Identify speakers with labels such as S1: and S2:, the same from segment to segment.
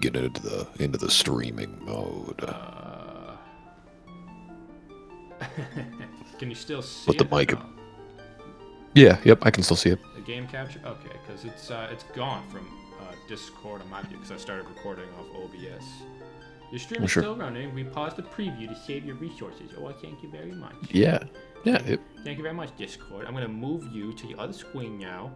S1: get into the streaming mode.
S2: Can you still see
S1: With the
S2: it?
S1: mic.
S2: No?
S1: Yeah, yep, I can still see it.
S2: The game capture? Okay, because it's gone from Discord on my view because I started recording off OBS. Your stream is still running. We paused the preview to save your resources. Oh, thank you very much.
S1: Yeah. Yeah.
S2: Thank you very much, Discord. I'm gonna move you to the other screen now.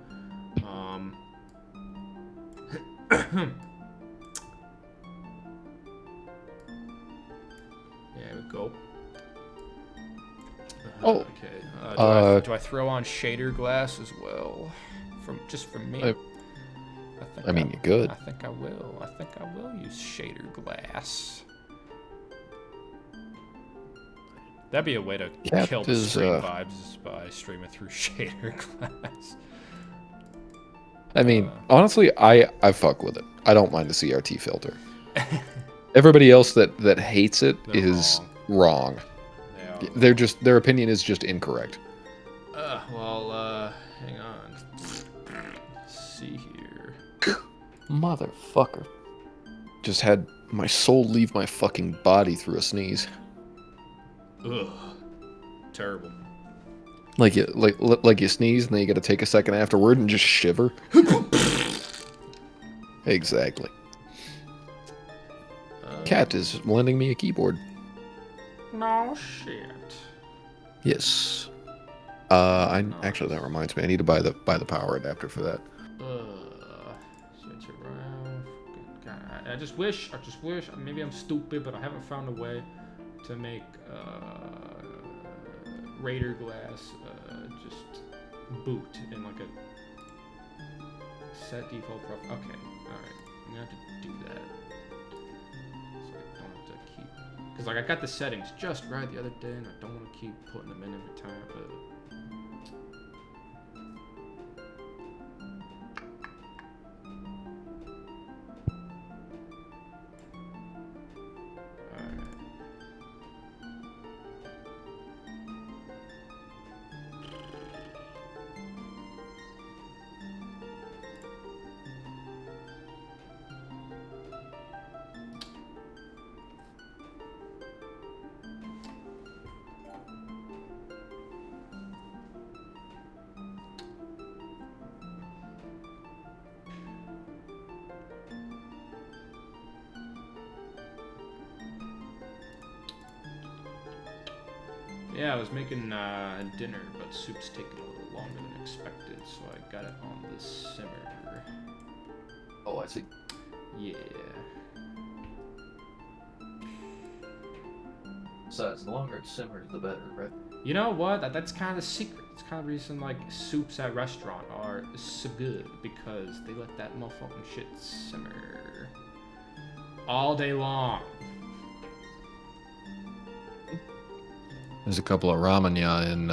S2: There we go.
S1: Oh.
S2: Okay. Do I throw on shader glass as well? Just for me.
S1: I mean, you could.
S2: I think I will. I think I will use shader glass. That'd be a way to kill the stream vibes by streaming through shader glass.
S1: I mean, honestly, I fuck with it. I don't mind the CRT filter. Everybody else that hates it is wrong. Their opinion is just incorrect.
S2: Hang on. Let's see here.
S1: Motherfucker. Just had my soul leave my fucking body through a sneeze.
S2: Ugh. Terrible.
S1: Like you sneeze and then you gotta take a second afterward and just shiver. Exactly. Cat is lending me a keyboard.
S2: No shit.
S1: Yes. Actually that reminds me, I need to buy the power adapter for that.
S2: Switch around. God, I just wish. Maybe I'm stupid, but I haven't found a way to make Raider glass just boot in like a set default profile. Okay, alright. I'm gonna have to do that. So I don't have to keep. Because like I got the settings just right the other day and I don't want to keep putting them in every time. But yeah, I was making dinner, but soup's taking a little longer than expected, so I got it on the simmer.
S1: Oh, I see.
S2: Yeah.
S1: Besides, the longer it simmers, the better, right?
S2: You know what? That's kind of the secret. It's kind of the reason like soups at restaurant are so good because they let that motherfucking shit simmer all day long.
S1: There's a couple of ramen-ya in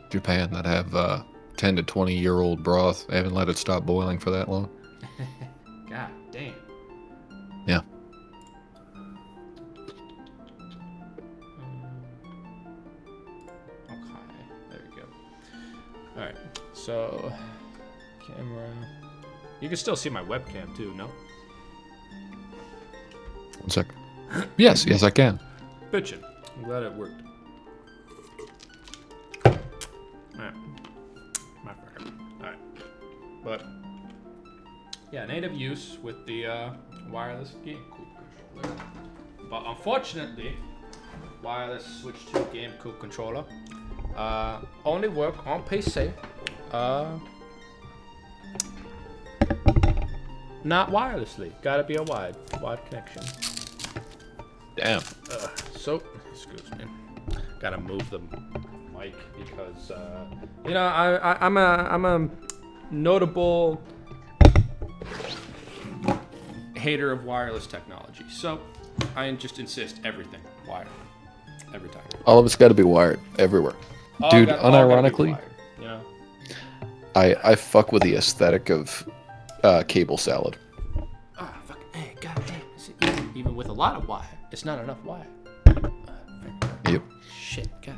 S1: Japan that have 10 to 20-year-old broth. They haven't let it stop boiling for that long.
S2: God damn.
S1: Yeah.
S2: Okay, there we go. Alright, so camera. You can still see my webcam too, no?
S1: 1 sec. Yes, I can.
S2: Bitchin'. I'm glad it worked. Alright. My fair. Alright. But yeah, native use with the wireless GameCube controller. But unfortunately, wireless switch to GameCube controller only work on PC. Not wirelessly. Gotta be a wide connection.
S1: Damn.
S2: So, excuse me. Gotta move the mic because you know I'm a notable hater of wireless technology. So I just insist everything wired every time.
S1: All of it's got to be wired everywhere. Dude, unironically,
S2: wired, you know?
S1: I fuck with the aesthetic of cable salad.
S2: Ah, fuck. Hey, goddamn. Even with a lot of wire, it's not enough wire.
S1: Yep.
S2: Shit, God.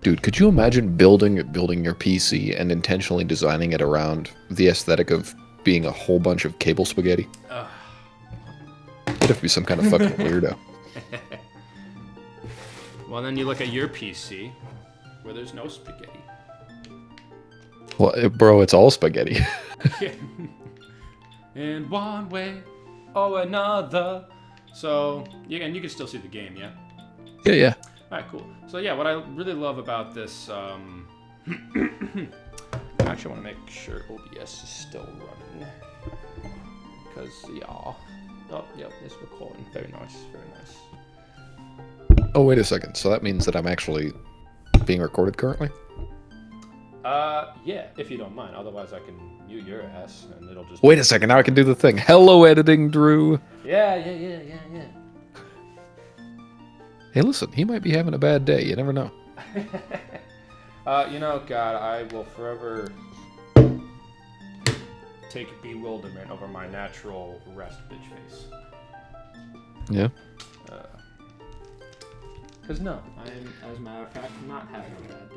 S1: Dude, could you imagine building your PC and intentionally designing it around the aesthetic of being a whole bunch of cable spaghetti? You'd have to be some kind of fucking weirdo.
S2: Well, then you look at your PC, where there's no spaghetti.
S1: Well, bro, it's all spaghetti.
S2: In one way or another. So, yeah, and you can still see the game, yeah?
S1: Yeah.
S2: Alright, cool. So, yeah, what I really love about this, I actually want to make sure OBS is still running. Because, yeah. Oh, yep, it's recording. Very nice, very nice.
S1: Oh, wait a second. So that means that I'm actually being recorded currently?
S2: Yeah, if you don't mind. Otherwise, I can mute your ass, and it'll just...
S1: Wait a second, now I can do the thing. Hello, editing, Drew.
S2: Yeah.
S1: Hey, listen, he might be having a bad day. You never know.
S2: You know, God, I will forever take bewilderment over my natural rest bitch face.
S1: Yeah.
S2: Because no, I am, as a matter of fact, not having a bad day.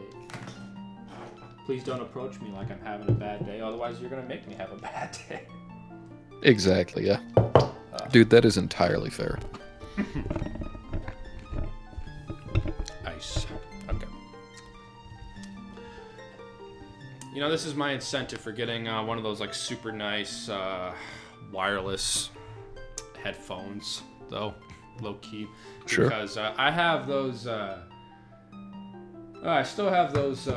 S2: Please don't approach me like I'm having a bad day, otherwise you're going to make me have a bad day.
S1: Exactly, yeah. Dude, that is entirely fair.
S2: Nice. Okay. You know, this is my incentive for getting one of those, like, super nice wireless headphones, though, low-key.
S1: Sure.
S2: Because I have those, I still have those,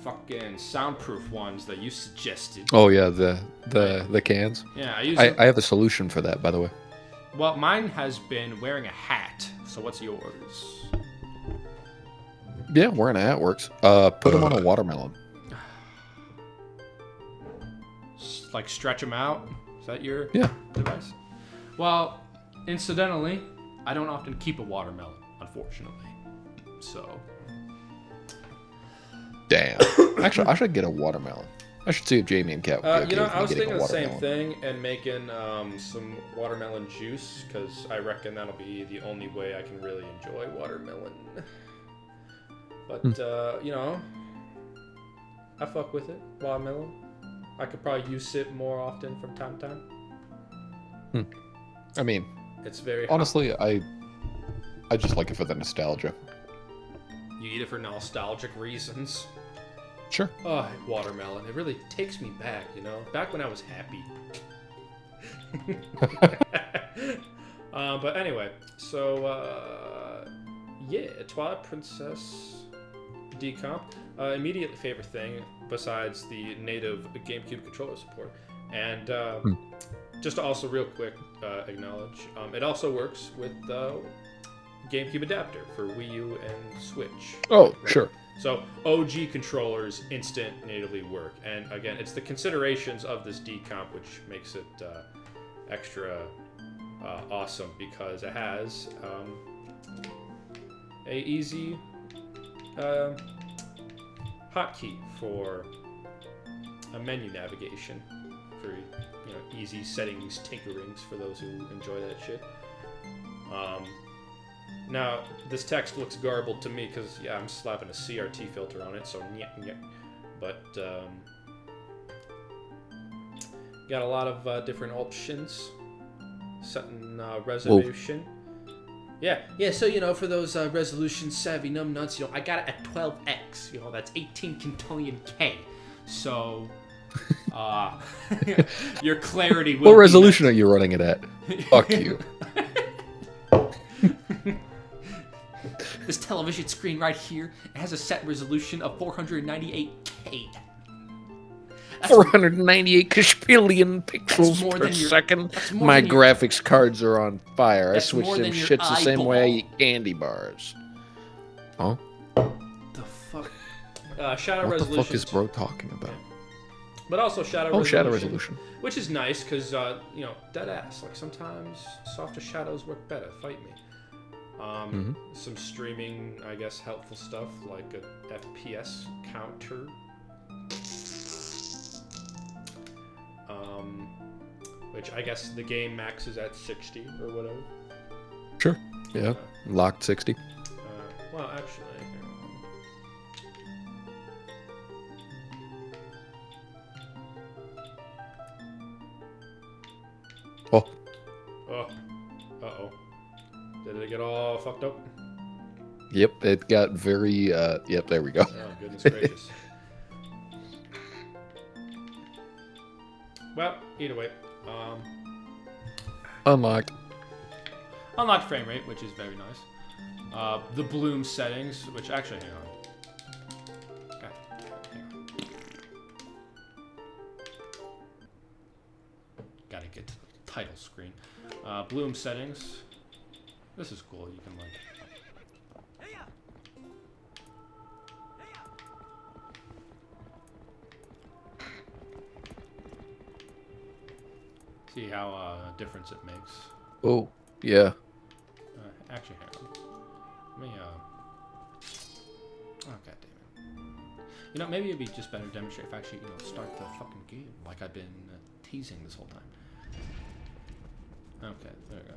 S2: fucking soundproof ones that you suggested.
S1: Oh yeah, the cans.
S2: Yeah,
S1: I have a solution for that, by the way.
S2: Well, mine has been wearing a hat. So what's yours?
S1: Yeah, wearing a hat works. Put them on a watermelon.
S2: Like stretch them out? Is that your device? Well, incidentally, I don't often keep a watermelon, unfortunately. So.
S1: Damn. Actually, I should get a watermelon. I should see if Jamie and Kat would be okay
S2: You know,
S1: with me
S2: I was
S1: getting
S2: thinking
S1: a
S2: the same
S1: watermelon.
S2: thing and making some watermelon juice because I reckon that'll be the only way I can really enjoy watermelon. But, you know, I fuck with it, watermelon. I could probably use it more often from time to time.
S1: I mean,
S2: it's very
S1: honestly, I just like it for the nostalgia.
S2: You eat it for nostalgic reasons.
S1: Sure.
S2: Oh, watermelon. It really takes me back, you know? Back when I was happy. But anyway, so, yeah, Twilight Princess decomp. Immediately favorite thing besides the native GameCube controller support. And just to also real quick acknowledge, it also works with GameCube adapter for Wii U and Switch.
S1: Oh, right? Sure.
S2: So OG controllers instant natively work, and again, it's the considerations of this decomp which makes it extra awesome because it has a easy hotkey for a menu navigation for easy settings tinkerings for those who enjoy that shit. Now, this text looks garbled to me because, yeah, I'm slapping a CRT filter on it, so nyeh. But, got a lot of different options. Setting resolution. Whoa. Yeah, so, for those resolution-savvy numbnuts, I got it at 12x. That's 18 quintillion K. So, your clarity will
S1: What resolution are you running it at? Fuck you.
S2: This television screen right here, it has a set resolution of 498K.
S1: 498 quadrillion pixels per second. My graphics cards are on fire. I switch them shits the same way I eat candy bars. Huh?
S2: The fuck? Shadow resolution.
S1: What the fuck is bro talking about?
S2: But also shadow resolution.
S1: Oh, shadow resolution.
S2: Which is nice because, dead ass. Like sometimes softer shadows work better. Fight me. Some streaming, I guess, helpful stuff like a FPS counter. Which I guess the game maxes at 60 or whatever.
S1: Sure. Yeah. Locked 60.
S2: Well, actually,
S1: Oh.
S2: Oh. Uh-oh. Did it get all fucked up?
S1: Yep, it got very, yep, there we go.
S2: Oh, goodness gracious. Well, either way.
S1: Unlocked.
S2: Unlocked frame rate, which is very nice. The bloom settings, which actually, hang on. Okay, hang on. Gotta get to the title screen. Bloom settings. This is cool. You can like. See how difference it makes.
S1: Oh, yeah.
S2: Actually, hang on. Let me, oh, god damn it. You know, maybe it'd be just better to demonstrate if I actually, you know, start the fucking game like I've been teasing this whole time. Okay, there we go.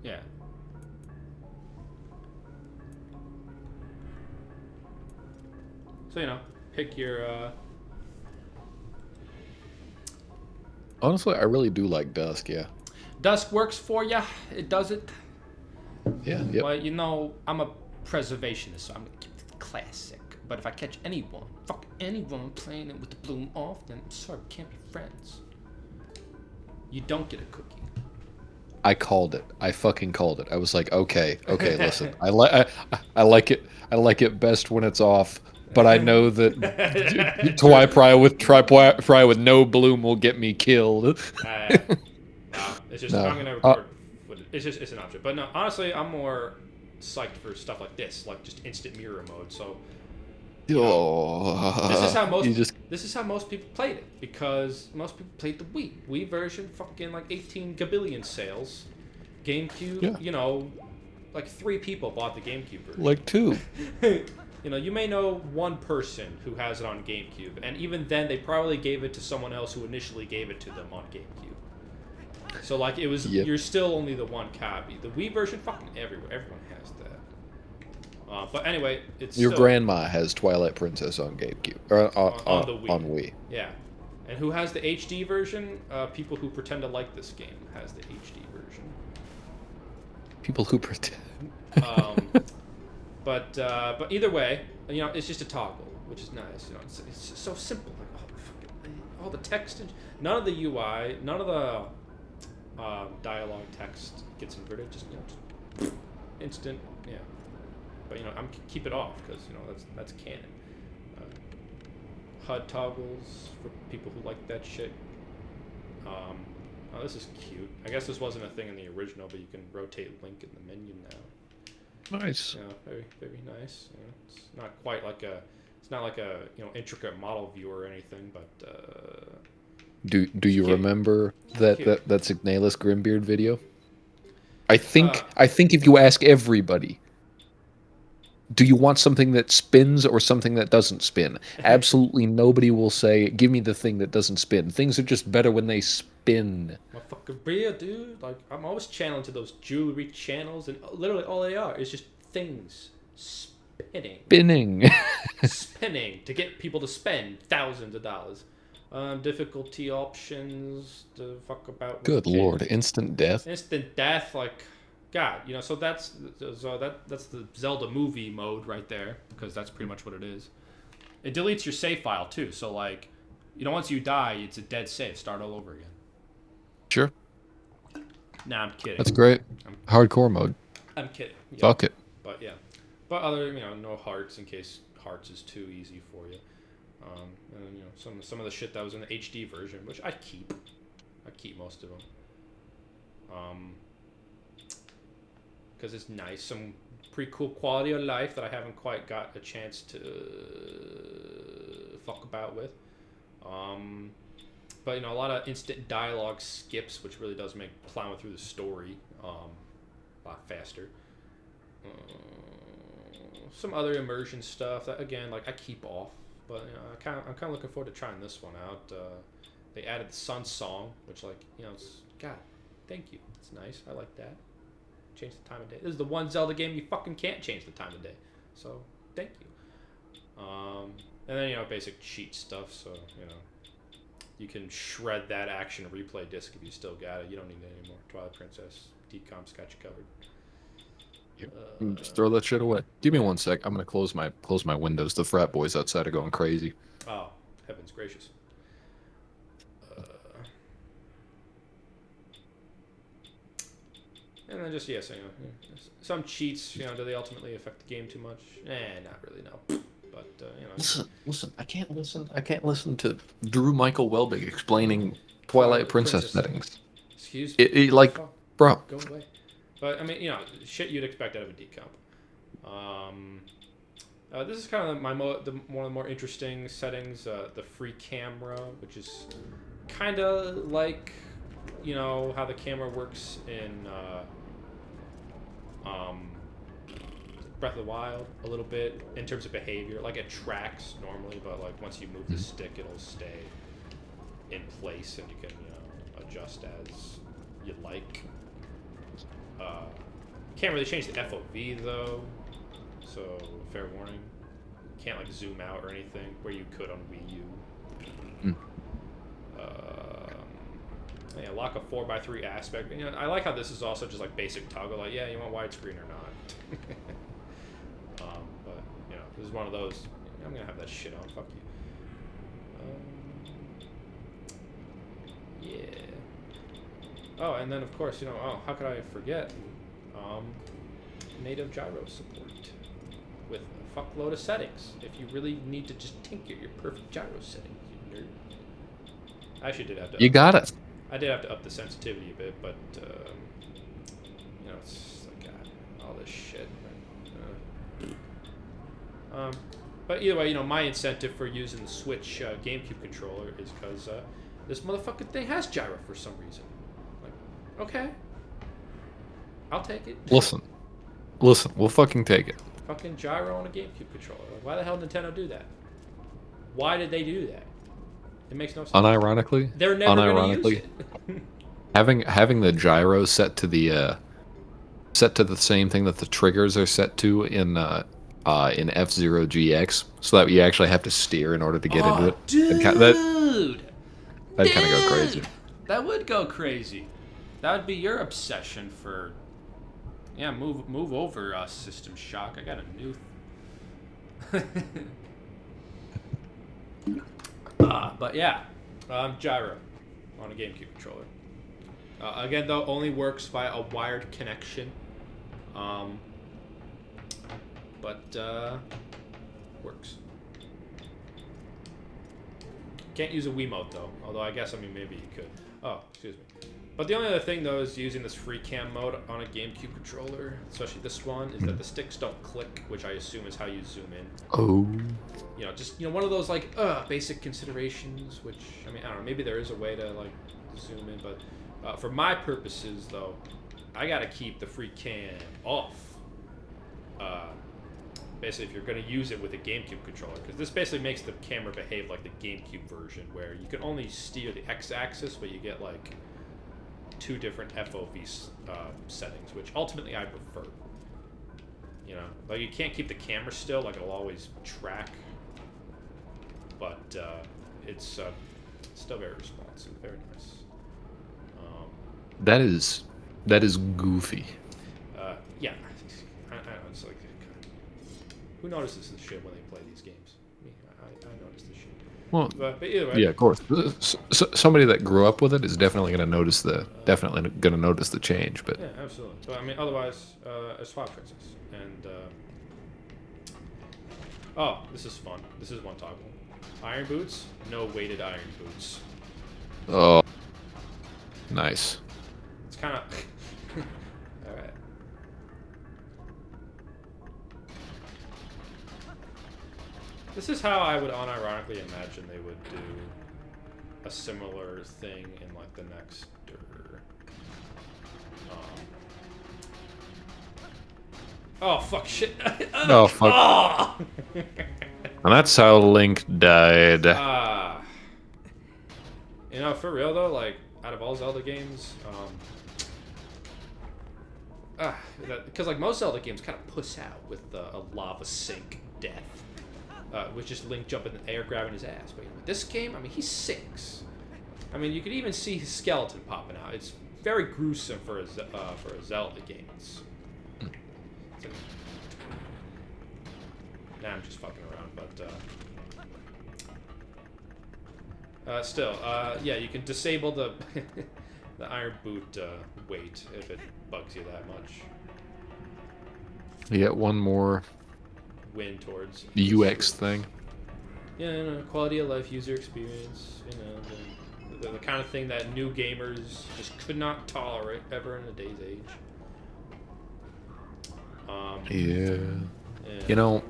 S2: Yeah. So, you know, pick your,
S1: Honestly, I really do like Dusk, yeah.
S2: Dusk works for ya. It does it.
S1: Yeah, yep.
S2: Well, you know, I'm a preservationist, so I'm gonna keep it classic. But if I catch anyone, fuck anyone playing it with the bloom off, then I'm sorry, we can't be friends. You don't get a cookie.
S1: I called it. I fucking called it. I was like, okay, listen. I like it. I like it best when it's off. But I know that Try with no bloom will get me killed.
S2: No, it's just
S1: No.
S2: I'm gonna record. It's an option. But no, honestly, I'm more psyched for stuff like this, like just instant mirror mode. So this is how most people played it, because most people played the Wii version. Fucking like 18 gabillion sales. GameCube,
S1: yeah.
S2: You know, like 3 people bought the GameCube version.
S1: Like 2.
S2: You know, you may know one person who has it on GameCube, and even then, they probably gave it to someone else who initially gave it to them on GameCube. So like it was, you're still only the one copy. The Wii version, fucking everyone has that. But anyway, it's
S1: your grandma has Twilight Princess on GameCube or on
S2: the Wii.
S1: On Wii.
S2: Yeah, and who has the HD version? People who pretend to like this game has the HD version.
S1: People who pretend.
S2: But either way, you know, it's just a toggle, which is nice. You know, it's so simple. Like, all the text, none of the UI, none of the dialogue text gets inverted. Just, you know, just instant, yeah. But you know, I'm keep it off because you know that's canon. HUD toggles for people who like that shit. Oh, this is cute. I guess this wasn't a thing in the original, but you can rotate Link in the menu now.
S1: Nice.
S2: Yeah, very, very nice. You know, it's not quite like it's not like a, you know, intricate model view or anything, but
S1: do you remember that Signalis Grimbeard video? I think if you ask everybody, do you want something that spins or something that doesn't spin? Absolutely nobody will say, give me the thing that doesn't spin. Things are just better when they spin.
S2: Motherfucker real, dude. Like, I'm always channeling to those jewelry channels, and literally all they are is just things spinning. Spinning to get people to spend thousands of dollars. Difficulty options to fuck about.
S1: Good lord, instant death.
S2: Instant death, like, God, you know. So that's the Zelda movie mode right there, because that's pretty much what it is. It deletes your save file too, so like, you know, once you die, it's a dead save. Start all over again.
S1: Sure.
S2: Nah, I'm kidding.
S1: That's great. Hardcore mode.
S2: I'm kidding. Yeah.
S1: Fuck it.
S2: But yeah, but other, you know, no hearts in case hearts is too easy for you. And then, you know, some of the shit that was in the HD version, which I keep most of them. Because it's nice, some pretty cool quality of life that I haven't quite got a chance to fuck about with. But you know, a lot of instant dialogue skips, which really does make plowing through the story a lot faster. Some other immersion stuff that, again, like, I keep off, but you know, I'm kind of looking forward to trying this one out. They added the Sun Song, which, like, you know, it's, God, thank you. It's nice. I like that. Change the time of day. This is the one Zelda game you fucking can't change the time of day. So, thank you. And then, you know, basic cheat stuff, so, you know, you can shred that action replay disc if you still got it. You don't need it anymore. Twilight Princess, decom's got you covered.
S1: Just throw that shit away. Give me 1 sec. I'm gonna close my windows. The frat boys outside are going crazy.
S2: Oh, heavens gracious. And then just, yes, you know, some cheats, you know, do they ultimately affect the game too much? Not really, no. But, you know.
S1: Listen, I can't listen to Drew Michael Welbig explaining Twilight Princess settings.
S2: Excuse me.
S1: Like, bro.
S2: Go away. But, I mean, you know, shit you'd expect out of a decomp. This is kind of one of the more interesting settings, the free camera, which is kind of like, you know, how the camera works in Breath of the Wild a little bit in terms of behavior. Like, it tracks normally, but like once you move the stick, it'll stay in place, and you can, you know, adjust as you like. Can't really change the FOV though, so fair warning. Can't like zoom out or anything where you could on Wii U. Yeah, lock a 4:3 aspect. You know, I like how this is also just like basic toggle. Like, yeah, you want widescreen or not. But you know, this is one of those. I'm gonna have that shit on. Fuck you. Yeah. Oh, and then of course, you know, oh, how could I forget? Native gyro support with a fuckload of settings. If you really need to just tinker your perfect gyro settings, you nerd. I actually did have to.
S1: You got it.
S2: I did have to up the sensitivity a bit, but you know, it's like all this shit. But either way, you know, my incentive for using the Switch GameCube controller is because this motherfucking thing has gyro for some reason. Like, okay, I'll take it.
S1: Listen, we'll fucking take it.
S2: Fucking gyro on a GameCube controller. Like, why the hell did Nintendo do that? Why did they do that? It makes no sense.
S1: Unironically,
S2: they're never gonna use it.
S1: having the gyro set to the same thing that the triggers are set to in F-Zero GX, so that you actually have to steer in order to get into it.
S2: Dude,
S1: that'd kind of go crazy.
S2: That would go crazy. That would be your obsession for. Yeah, move over, System Shock. I got a new. But yeah, gyro on a GameCube controller. Again, though, only works via a wired connection. But works. Can't use a Wiimote though. Although I guess, I mean, maybe you could. Oh, excuse me. But the only other thing though is using this free cam mode on a GameCube controller, especially this one, is that the sticks don't click, which I assume is how you zoom in.
S1: Oh.
S2: You know, just, you know, one of those like basic considerations, which, I mean, I don't know, maybe there is a way to like zoom in, but for my purposes though, I gotta keep the free cam off. Basically, if you're going to use it with a GameCube controller, because this basically makes the camera behave like the GameCube version, where you can only steer the X-axis, but you get like 2 different FOV settings, which ultimately I prefer. You know, like you can't keep the camera still, like it'll always track, but it's still very responsive, very nice.
S1: That is goofy.
S2: Yeah, I it's like, who notices this shit when they play these games? Me, I notice this shit.
S1: Well,
S2: but either way.
S1: Yeah, of course. Somebody that grew up with it is definitely going to notice the change. But
S2: yeah, absolutely. But I mean, otherwise, it's Twilight Princess, and oh, this is fun. This is one toggle. Iron boots, no weighted iron boots.
S1: Oh, nice.
S2: It's kind of all right. This is how I would unironically imagine they would do a similar thing in like the next. Oh fuck! Shit!
S1: Oh fuck!
S2: Oh!
S1: And that's how Link died.
S2: You know, for real though, like out of all Zelda games, because like most Zelda games kind of puss out with a lava sink death. with just Link jumping in the air, grabbing his ass. But this game, I mean, he's 6. I mean, you could even see his skeleton popping out. It's very gruesome for a Zelda game. Nah, I'm just fucking around, but still, yeah, you can disable the the Iron Boot weight if it bugs you that much.
S1: You get one more
S2: Win towards
S1: UX thing.
S2: Yeah, you know, quality of life, user experience. You know, the kind of thing that new gamers just could not tolerate ever in a day's age.
S1: Yeah.
S2: Yeah.
S1: You know,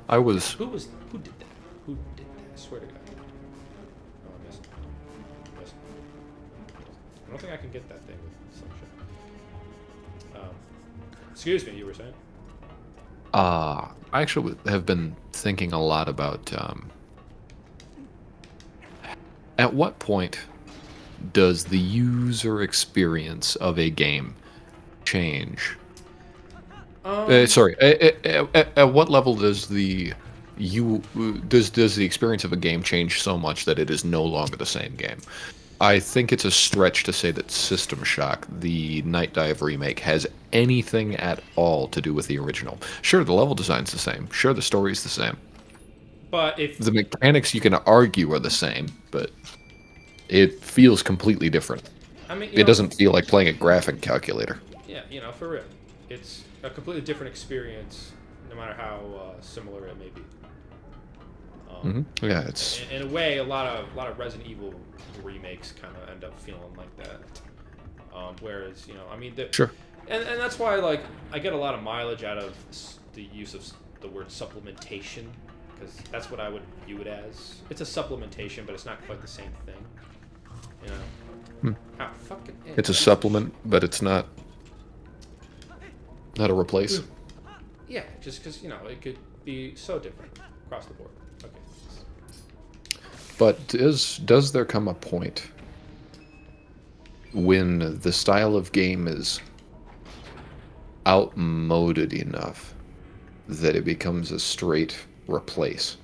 S1: I was.
S2: Who did that? Who did that? I swear to God. Oh, I missed. I don't think I can get that thing with some shit. Excuse me, you were saying?
S1: I actually have been thinking a lot about at what point does the user experience of a game change? Sorry, at what level does the experience of a game change so much that it is no longer the same game? I think it's a stretch to say that System Shock, the Night Dive remake, has anything at all to do with the original. Sure, the level design's the same. Sure, the story's the same.
S2: But if
S1: The mechanics you can argue are the same, but it feels completely different.
S2: I mean,
S1: It doesn't feel like playing a graphic calculator.
S2: Yeah, you know, for real, it's a completely different experience, no matter how similar it may be.
S1: Yeah, it's
S2: In a way, a lot of Resident Evil remakes kind of end up feeling like that. Whereas, you know, I mean,
S1: sure.
S2: And that's why, like, I get a lot of mileage out of the use of the word supplementation, because that's what I would view it as. It's a supplementation, but it's not quite the same thing. You know? How fucking
S1: It's a supplement, but it's not a replace.
S2: Yeah, just because, you know, it could be so different across the board. Okay.
S1: But does there come a point when the style of game is outmoded enough that it becomes a straight replace?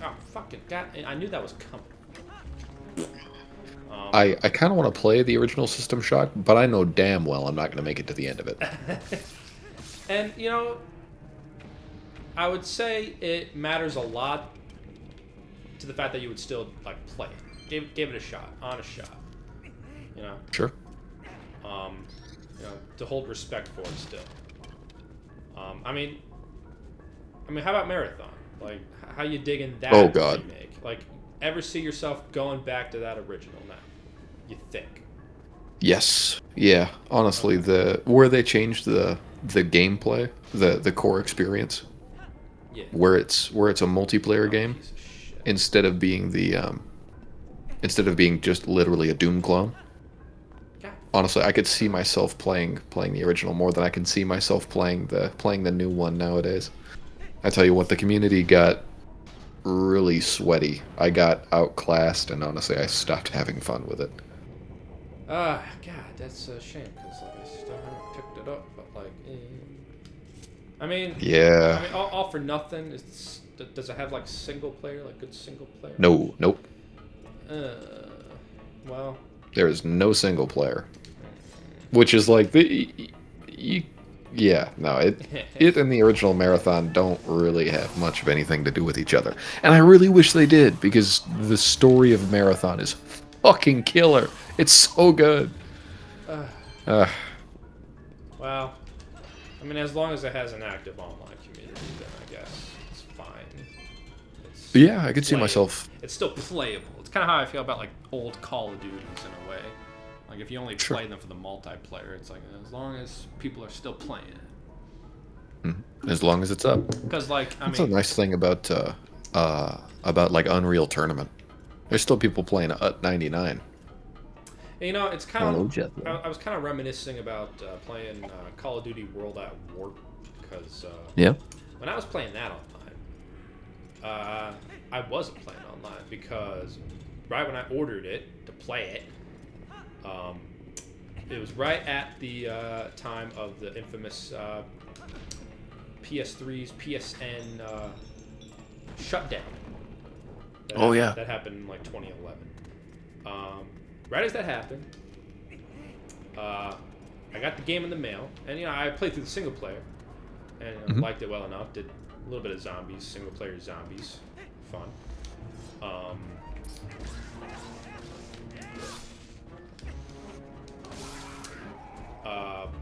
S2: Oh, fucking God. I knew that was coming.
S1: I kind of want to play the original System Shock, but I know damn well I'm not going to make it to the end of it.
S2: And, you know, I would say it matters a lot to the fact that you would still, like, play it. Give it a shot. Honest shot. You know?
S1: Sure.
S2: You know, to hold respect for it still. I mean, how about Marathon? Like, how you digging that
S1: Oh, God.
S2: remake? Like, ever see yourself going back to that original now? You think?
S1: Yes. Yeah. Honestly, where they changed the gameplay, the core experience,
S2: Yeah.
S1: where it's a multiplayer game
S2: Piece of shit.
S1: instead of being just literally a Doom clone.
S2: God.
S1: Honestly, I could see myself playing the original more than I can see myself playing the new one nowadays. I tell you what, the community got really sweaty. I got outclassed, and honestly, I stopped having fun with it.
S2: God, that's a shame because like, I still haven't picked it up. But like, I mean,
S1: Yeah.
S2: I mean, all for nothing. Does it have like single player, like good single player?
S1: No. Nope.
S2: Well,
S1: There is no single player, which is like yeah. No, it and the original Marathon don't really have much of anything to do with each other, and I really wish they did because the story of Marathon is fucking killer. It's so good.
S2: well, I mean, as long as it has an active online community, then I guess it's fine.
S1: But yeah, I could see myself.
S2: It's still playable. It's kind of how I feel about like old Call of Duties in a way. Like if you only play them for the multiplayer, it's like as long as people are still playing it.
S1: As long as it's up.
S2: Because like
S1: That's a nice thing about like Unreal Tournament. There's still people playing at 99.
S2: You know, it's kind of.
S3: Jeff.
S2: I was kind of reminiscing about playing Call of Duty World at War because
S1: Yeah.
S2: when I was playing that online, I wasn't playing online because right when I ordered it to play it, it was right at the time of the infamous PS3's PSN shutdown. That happened in like 2011. Right as that happened, I got the game in the mail, and I played through the single player, and liked it well enough. Did a little bit of zombies, single player zombies, fun.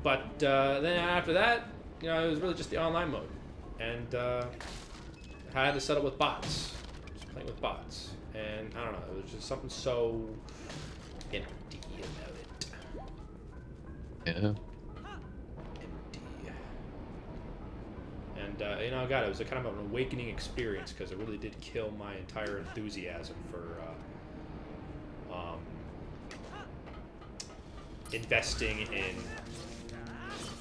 S2: But then after that, it was really just the online mode, and I had to settle with bots, just playing with bots, and I don't know, it was just something so empty about it.
S1: Yeah.
S2: And God, it was a kind of an awakening experience because it really did kill my entire enthusiasm for investing in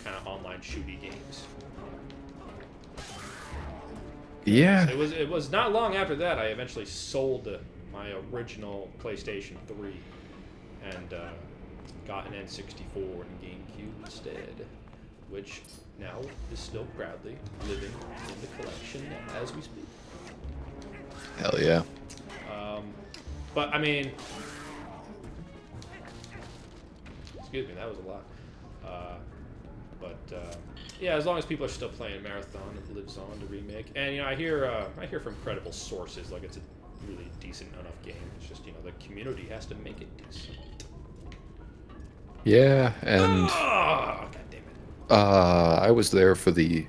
S2: kind of online shooty games.
S1: Yeah.
S2: It was not long after that I eventually sold my original PlayStation 3 and got an N64 and GameCube instead, which now is still proudly living in the collection as we speak.
S1: Hell yeah.
S2: But I mean, excuse me, that was a lot. Yeah, as long as people are still playing Marathon, it lives on to remake. And I hear from credible sources like it's a really decent enough game. It's just the community has to make it decent.
S1: Yeah, and
S2: God damn it.
S1: I was there for the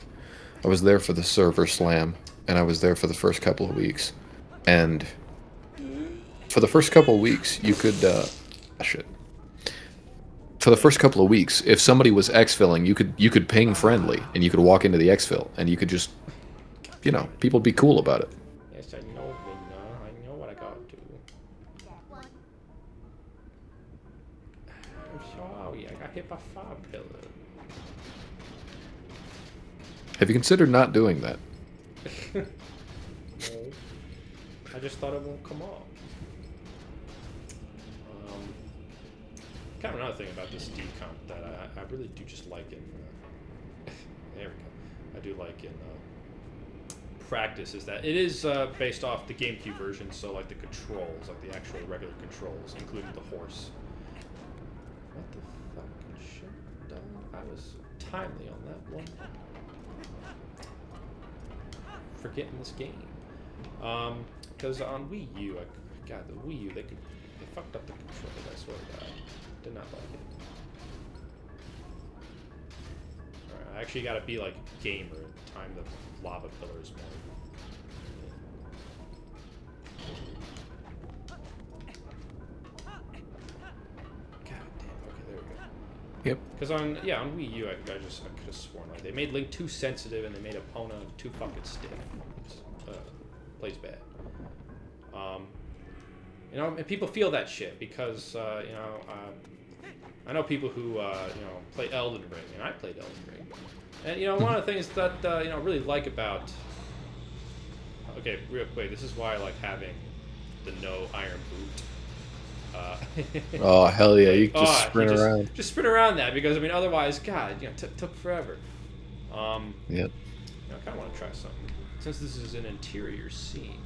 S1: server slam, and I was there for the first couple of weeks, and for the first couple of weeks you could For the first couple of weeks, if somebody was exfilling, you could ping friendly, and you could walk into the exfil, and you could just, people be cool about it.
S2: Yes, I know, Minna. I know what I got to do. I'm sorry, I got hit by 5 pillars.
S1: Have you considered not doing that?
S2: No. I just thought it won't come off. Kind of another thing about this decomp that I really do just like in there we go. I do like in practice is that it is based off the GameCube version, so like the controls, like the actual regular controls, including the horse. What the fuck? Shit, dog. I was timely on that one. Forgetting this game. Because on Wii U, God, the Wii U, they fucked up the controls, I swear to God. Did not like it. Alright, I actually gotta be like gamer and time the lava pillars more. God damn, okay, there we go.
S1: Yep.
S2: Because on Wii U, I could have sworn like they made Link too sensitive and they made Epona too fucking stiff. Plays bad. And people feel that shit because I know people who play Elden Ring, and I played Elden Ring. And one of the things that I really like about real quick, this is why I like having the no iron boot.
S1: Oh hell yeah! You can just sprint around.
S2: Just sprint around that because otherwise, God, took forever.
S1: Yep.
S2: I kind of want to try something since this is an interior scene.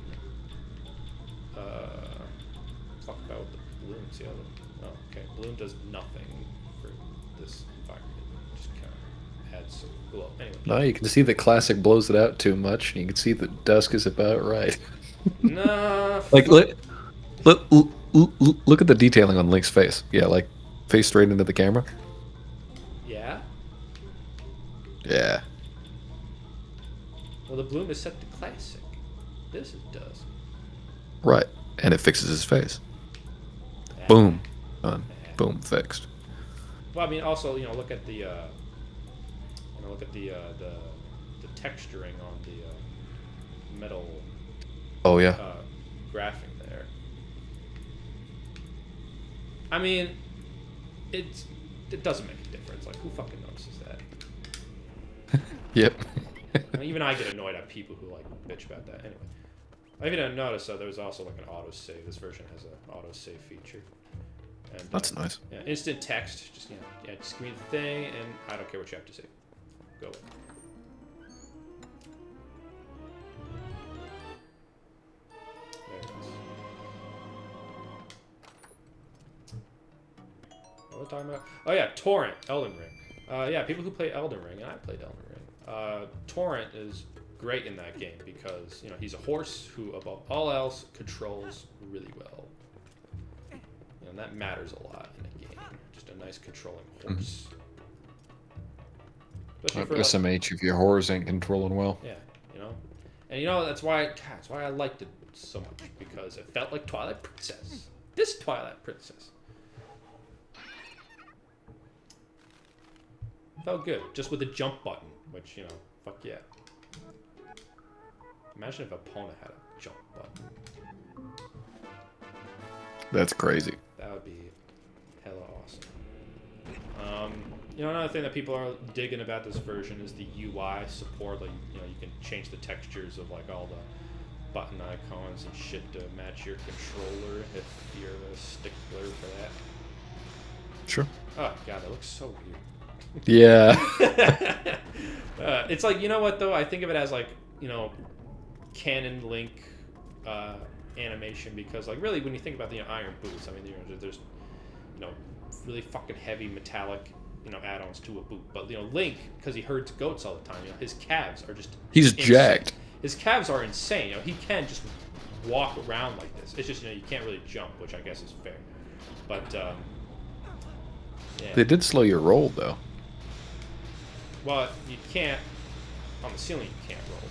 S2: Fuck about the balloons. See how okay, balloon does nothing for this environment. Just kind of adds some glow. Anyway.
S1: No, you can see the classic blows it out too much, and you can see that dusk is about right.
S2: Nah.
S1: Like look at the detailing on Link's face. Yeah, like face straight into the camera.
S2: Yeah.
S1: Yeah.
S2: Well, the bloom is set to classic. This does.
S1: Right, and it fixes his face. Boom, done. Boom, fixed.
S2: Well, also, look at the, the texturing on the metal.
S1: Oh yeah.
S2: Graphing there. It doesn't make a difference. Like, who fucking notices that?
S1: Yep.
S2: Even I get annoyed at people who bitch about that. Anyway, I even noticed there was also an autosave. This version has an autosave feature. And,
S1: That's nice.
S2: Yeah, instant text, just yeah, just read the thing, and I don't care what you have to say. Go away. There it is. What was I talking about? Oh yeah, Torrent, Elden Ring. Yeah, people who play Elden Ring, and I played Elden Ring. Torrent is great in that game because he's a horse who, above all else, controls really well. And that matters a lot in a game. Just a nice controlling horse.
S1: SMH if your horse ain't controlling well.
S2: Yeah, and that's why I liked it so much, because it felt like Twilight Princess. This Twilight Princess. Felt good, just with the jump button, which, fuck yeah. Imagine if Epona had a jump button.
S1: That's crazy.
S2: That would be hella awesome. Another thing that people are digging about this version is the UI support. Like, you can change the textures of like all the button icons and shit to match your controller if you're a stickler for that.
S1: Sure.
S2: Oh god, that looks so weird.
S1: Yeah.
S2: It's like, you know what though? I think of it as like, canon Link animation, because like really when you think about the iron boots, I mean there's really fucking heavy metallic add-ons to a boot, but Link, because he herds goats all the time, his calves are just
S1: he's
S2: insane.
S1: Jacked.
S2: His calves are insane. He can just walk around like this. It's just you can't really jump, which I guess is fair. But yeah.
S1: They did slow your roll though.
S2: Well, you can't on the ceiling. You can't roll.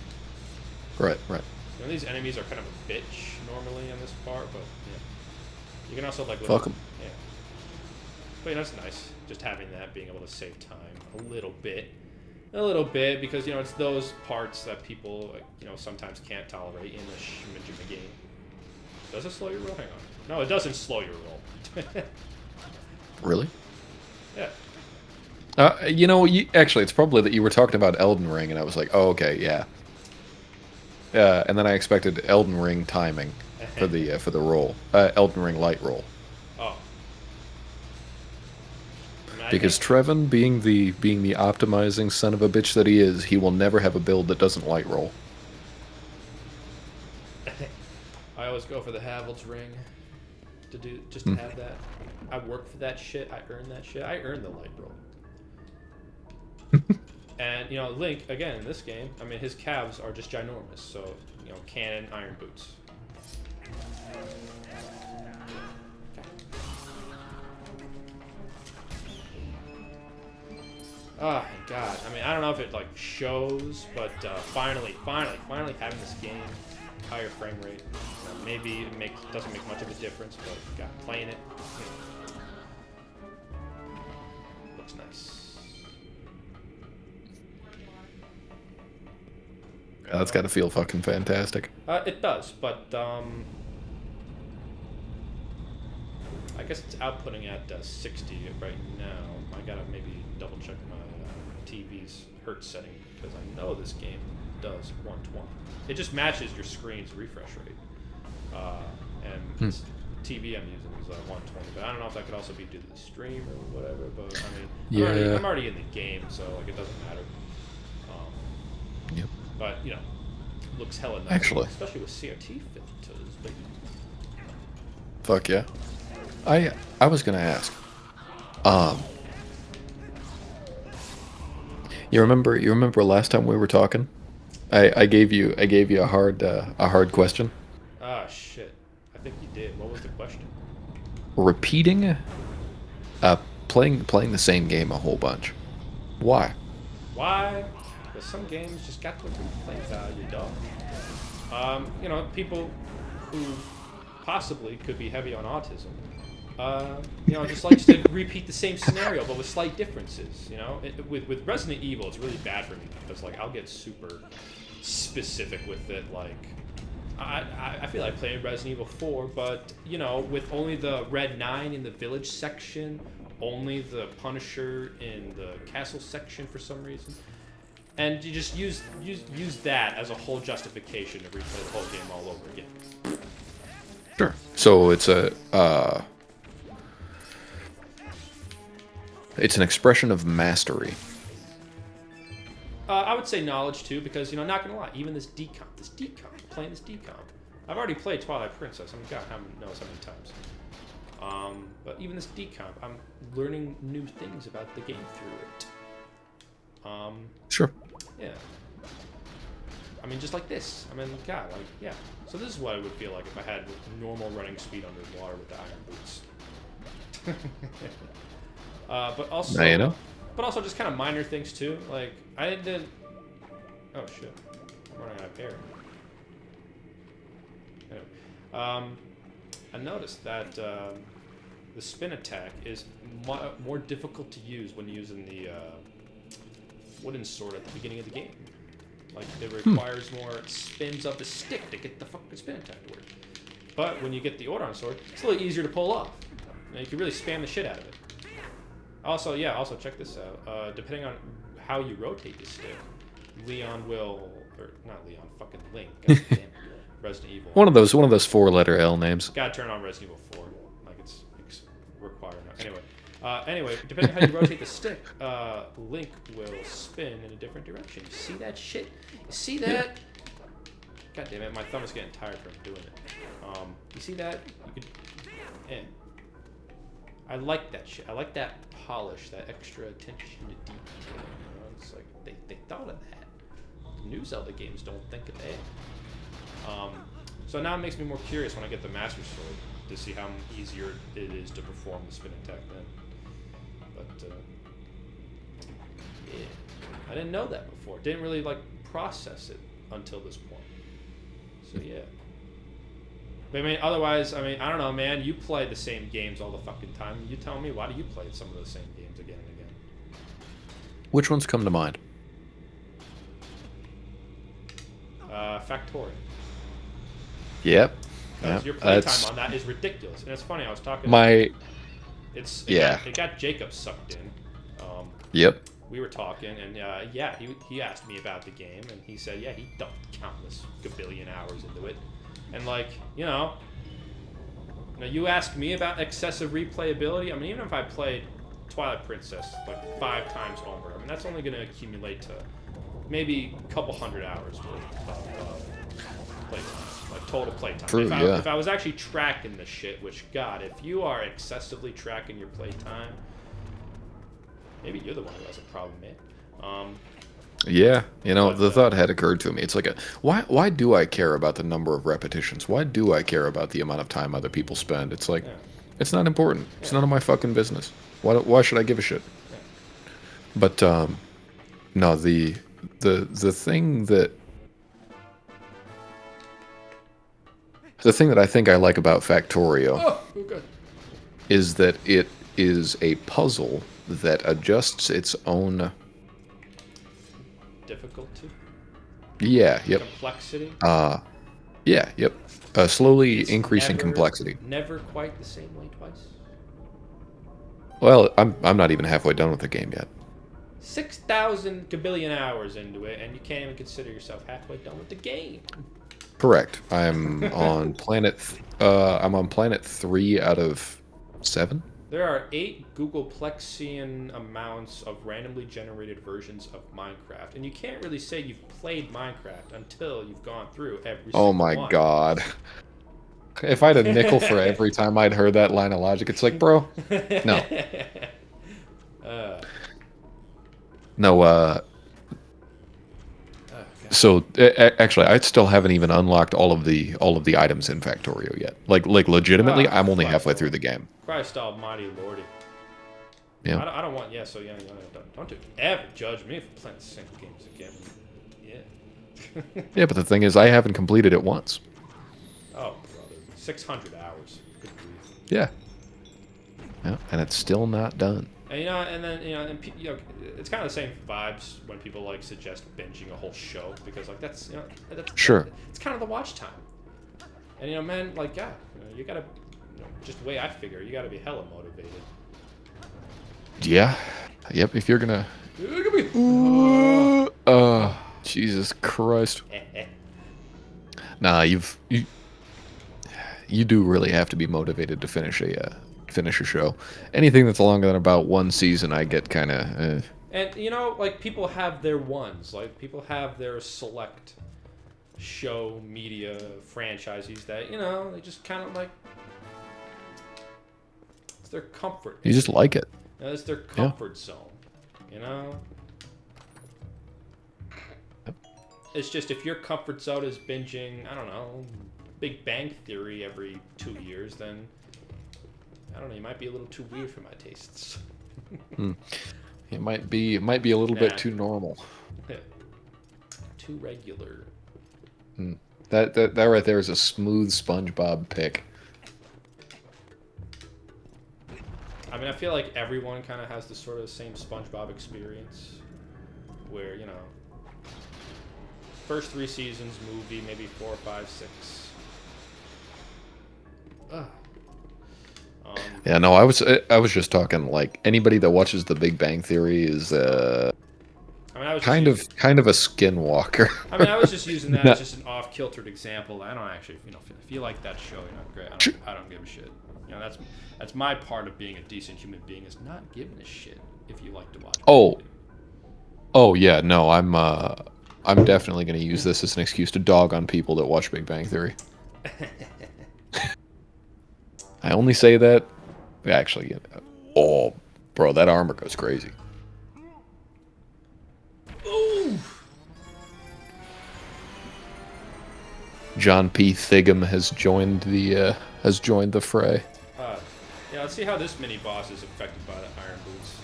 S1: Right.
S2: These enemies are kind of a bitch normally in this part, but you can also like
S1: fuck them.
S2: Yeah. But it's nice just having that, being able to save time a little bit, because it's those parts that people sometimes can't tolerate in a shimajima game. Does it slow your roll? Hang on. No, it doesn't slow your roll.
S1: Really?
S2: Yeah.
S1: Actually, it's probably that you were talking about Elden Ring, and I was like, oh, okay, yeah. And then I expected Elden Ring timing for the roll, Elden Ring light roll.
S2: Oh.
S1: Because Trevin, being the optimizing son of a bitch that he is, he will never have a build that doesn't light roll.
S2: I always go for the Havel's ring to have that. I work for that shit. I earn that shit. I earn the light roll. And Link, again, in this game, I mean, his calves are just ginormous. So canon iron boots. Oh god, I mean, I don't know if it like shows, but finally having this game higher frame rate. Maybe it doesn't make much of a difference, but god, playing it looks nice.
S1: Yeah, that's got to feel fucking fantastic.
S2: It does, but I guess it's outputting at 60 right now. I gotta maybe double check my TV's hertz setting, because I know this game does 120. It just matches your screen's refresh rate. And this TV I'm using is 120, but I don't know if that could also be due to the stream or whatever. But I mean, I'm already in the game, so like it doesn't matter.
S1: Yep.
S2: But looks hella nice,
S1: actually,
S2: especially with CRT filters, baby.
S1: Fuck yeah. I was gonna ask. You remember last time we were talking? I gave you a hard question.
S2: Ah shit. I think you did. What was the question?
S1: Repeating playing the same game a whole bunch. Why?
S2: Why? Because some games just got the replay value, dog. People who possibly could be heavy on autism, just likes to repeat the same scenario, but with slight differences. With Resident Evil, it's really bad for me because like I'll get super specific with it. Like, I feel like playing Resident Evil 4, but with only the Red 9 in the village section, only the Punisher in the castle section for some reason. And you just use that as a whole justification to replay the whole game all over again.
S1: Sure. So it's a It's an expression of mastery.
S2: I would say knowledge too, because not gonna lie, even this decomp, playing this decomp. I've already played Twilight Princess. I mean, God, I haven't knows how many times. But even this decomp, I'm learning new things about the game through it.
S1: Sure.
S2: Yeah. I mean, just like this. I mean, God, like, yeah. So this is what it would feel like if I had normal running speed underwater with the iron boots. But also,
S1: now you know.
S2: But also just kind of minor things too. Like I did. Oh shit! I'm running out of air. Anyway, I noticed that the spin attack is more difficult to use when using the wooden sword at the beginning of the game. Like it requires more spins of the stick to get the fucking spin attack to work. But when you get the Ordon sword, it's a little easier to pull off. You can really spam the shit out of it. Also, yeah, check this out. Depending on how you rotate the stick, Leon will, or not Leon, fucking Link. God damn, Resident Evil.
S1: One of those 4-letter L names.
S2: Gotta turn on Resident Evil 4, like it's required now. Anyway, depending on how you rotate the stick, Link will spin in a different direction. You see that shit? You see that? Yeah. God damn it, my thumb is getting tired from doing it. You see that? You could. Eh. I like that shit. I like that polish, that extra attention to detail. It's like they thought of that. The new Zelda games don't think of that. So now it makes me more curious when I get the Master Sword to see how easier it is to perform the spin attack then. But yeah, I didn't know that before. Didn't really process it until this point. So yeah. But I mean, otherwise, I don't know, man. You play the same games all the fucking time. You tell me, why do you play some of the same games again and again?
S1: Which ones come to mind?
S2: Factorio.
S1: Yep.
S2: Because your playtime on that is ridiculous. And it's funny, I was talking... It got Jacob sucked in.
S1: Yep.
S2: We were talking, and he asked me about the game, and he said, yeah, he dumped countless gabillion hours into it. And you ask me about excessive replayability. I mean, even if I played Twilight Princess 5 times over, that's only going to accumulate to maybe a couple hundred hours worth of playtime, total playtime.
S1: True,
S2: if I was actually tracking the shit, which God, if you are excessively tracking your playtime, maybe you're the one who has a problem, man.
S1: Yeah, the thought had occurred to me. It's like, why do I care about the number of repetitions? Why do I care about the amount of time other people spend? It's like, it's not important. It's none of my fucking business. Why should I give a shit?
S2: Yeah.
S1: But no, the thing that I think I like about Factorio is that it is a puzzle that adjusts its own
S2: difficulty.
S1: Yeah. Yep.
S2: Complexity.
S1: Yeah. Yep. Slowly
S2: It's
S1: increasing complexity.
S2: Never quite the same way twice.
S1: Well, I'm not even halfway done with the game yet.
S2: 6,000 gabillion hours into it, and you can't even consider yourself halfway done with the game.
S1: Correct. I'm on planet 3 out of 7.
S2: There are 8 Googleplexian amounts of randomly generated versions of Minecraft, and you can't really say you've played Minecraft until you've gone through every single one.
S1: Oh my god. If I had a nickel for every time I'd heard that line of logic, it's like, bro, no. No, so actually, I still haven't even unlocked all of the items in Factorio yet. Like legitimately, I'm only halfway through the game.
S2: Christ Almighty Lordy.
S1: Yeah.
S2: I don't want. Yeah. So yeah. Don't ever judge me for playing the same games again. Yeah.
S1: Yeah, but the thing is, I haven't completed it once.
S2: Oh, brother, 600 hours. Good grief.
S1: Yeah. Yeah, and it's still not done.
S2: And it's kind of the same vibes when people suggest binging a whole show, because that's
S1: sure.
S2: It's kind of the watch time. And man, you gotta, just the way I figure, you gotta be hella motivated.
S1: Yeah. Yep. If you're gonna. Jesus Christ. Nah, you do really have to be motivated to finish a finish a show. Anything that's longer than about one season, I get kind of.
S2: And you know, like people have their ones. Like people have their select show media franchises that they just kind of like. It's their comfort.
S1: You just like it.
S2: It's their comfort zone. You know. It's just if your comfort zone is binging, I don't know, Big Bang Theory every 2 years, then I don't know, you might be a little too weird for my tastes.
S1: It might be a little bit too normal.
S2: Too regular.
S1: That right there is a smooth SpongeBob pick.
S2: I mean, I feel like everyone kind of has the sort of the same SpongeBob experience, where first 3 seasons, movie, maybe 4, 5, 6.
S1: Yeah, no, I was just talking like anybody that watches The Big Bang Theory is
S2: I mean, I was
S1: kind of a skinwalker.
S2: I mean, I was just using that as just an off-kiltered example. I don't actually, if you like that show, great. I don't give a shit. That's my part of being a decent human being, is not giving a shit if you like to watch.
S1: Oh yeah, no, I'm definitely going to use this as an excuse to dog on people that watch Big Bang Theory. I only say that, actually, oh, bro, that armor goes crazy.
S2: Ooh.
S1: John P. Thiggum has joined the fray.
S2: Yeah, let's see how this mini boss is affected by the iron boots.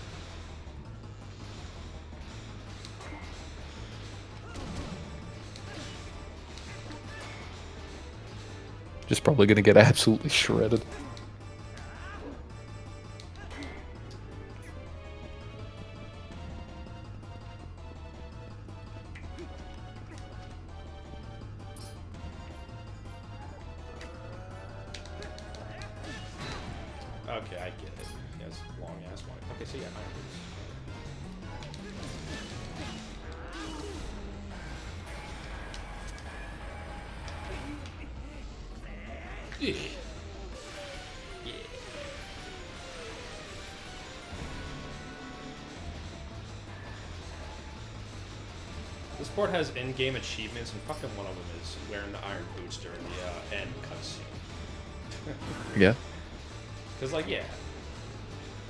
S1: Just probably going to get absolutely shredded.
S2: Okay, I get it. He has long ass one. Okay, so yeah, iron boots. Yeah. This board has in-game achievements, and fucking one of them is wearing the iron boots during the end cutscene.
S1: Yeah.
S2: Because, like, yeah,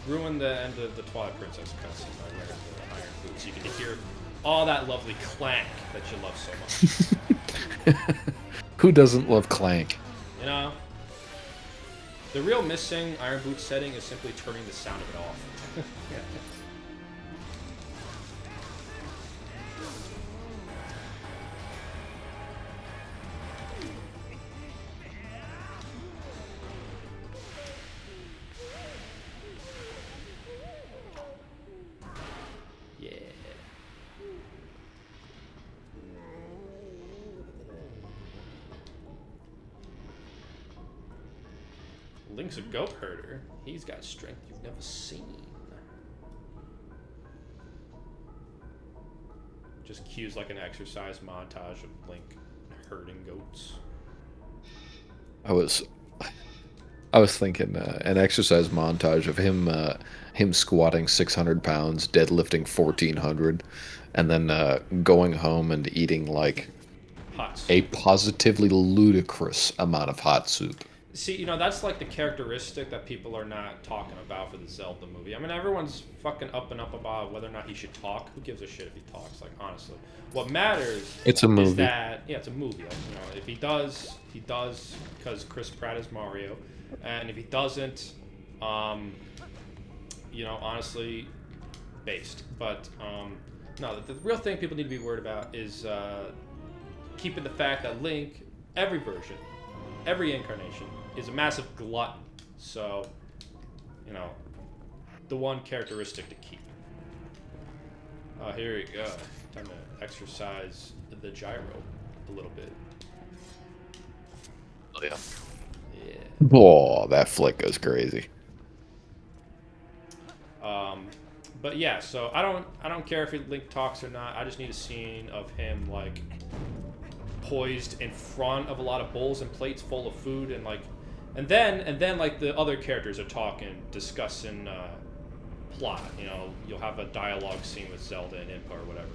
S2: ruin the end of the Twilight Princess cutscene by wearing the iron boots. You can hear all that lovely clank that you love so much.
S1: Who doesn't love clank?
S2: You know? The real missing iron boot setting is simply turning the sound of it off. Link's a goat herder. He's got strength you've never seen. Just cues like an exercise montage of Link herding goats.
S1: I was thinking an exercise montage of him squatting 600 pounds, deadlifting 1,400, and then going home and eating like a positively ludicrous amount of hot soup.
S2: See, that's like the characteristic that people are not talking about for the Zelda movie. I mean, everyone's fucking up and up about whether or not he should talk. Who gives a shit if he talks? Like, honestly, what matters
S1: it's a movie.
S2: Is that it's a movie. Like, if he does because Chris Pratt is Mario, and if he doesn't, honestly, based. But no, the real thing people need to be worried about is keeping the fact that Link, every version, every incarnation, is a massive glutton. So, the one characteristic to keep. Here we go. Time to exercise the gyro a little bit.
S1: Oh, yeah.
S2: Yeah.
S1: Oh, that flick goes crazy.
S2: But yeah, so I don't care if Link talks or not. I just need a scene of him like poised in front of a lot of bowls and plates full of food and like And then like the other characters are talking, discussing plot. You know, you'll have a dialogue scene with Zelda and Impa or whatever,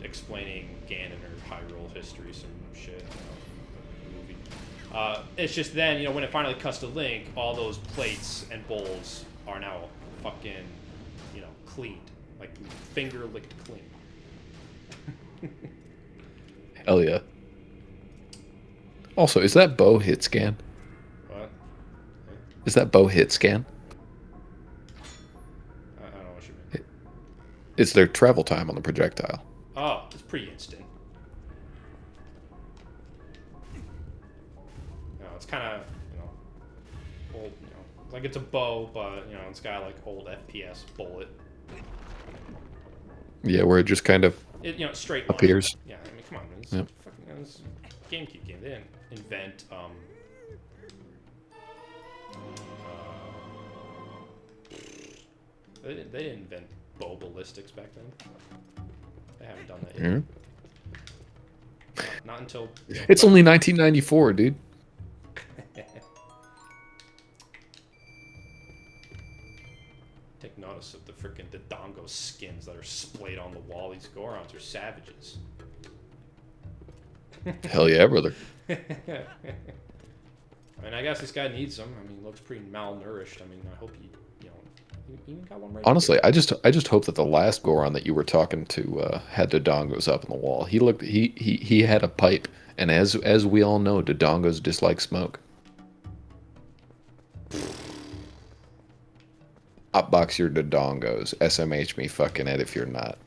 S2: explaining Ganon or Hyrule history, some shit. You know, movie. It's just then, you know, when it finally cuts to Link, all those plates and bowls are now fucking, you know, cleaned, like finger licked clean.
S1: Hell yeah. Also, is that bow hit scan?
S2: What?
S1: Is that bow hit scan?
S2: I don't know what you mean.
S1: It's their travel time on the projectile.
S2: Oh, it's pretty instant. No, it's kind of, you know, old, you know, like it's a bow, but, you know, it's got like old FPS bullet.
S1: Yeah, where it just kind of
S2: you know, straight
S1: appears.
S2: Line. Yeah, I mean, come on, man. It's
S1: Yep.
S2: fucking, you know, it's a GameCube game. They didn't invent, they didn't invent bow ballistics back then. They haven't done that yet.
S1: Mm-hmm.
S2: Not until... You know,
S1: it's only 1994, dude.
S2: Take notice of the freaking Dodongo skins that are splayed on the wall. These Gorons are savages.
S1: Hell yeah, brother.
S2: I mean, I guess this guy needs them. I mean, he looks pretty malnourished. I mean, I hope he, you know, he even got one right.
S1: Honestly, I just hope that the last Goron that you were talking to had Dodongos up on the wall. He had a pipe, and as we all know, Dodongos dislike smoke. Hotbox your Dodongos. SMH me fucking it if you're not.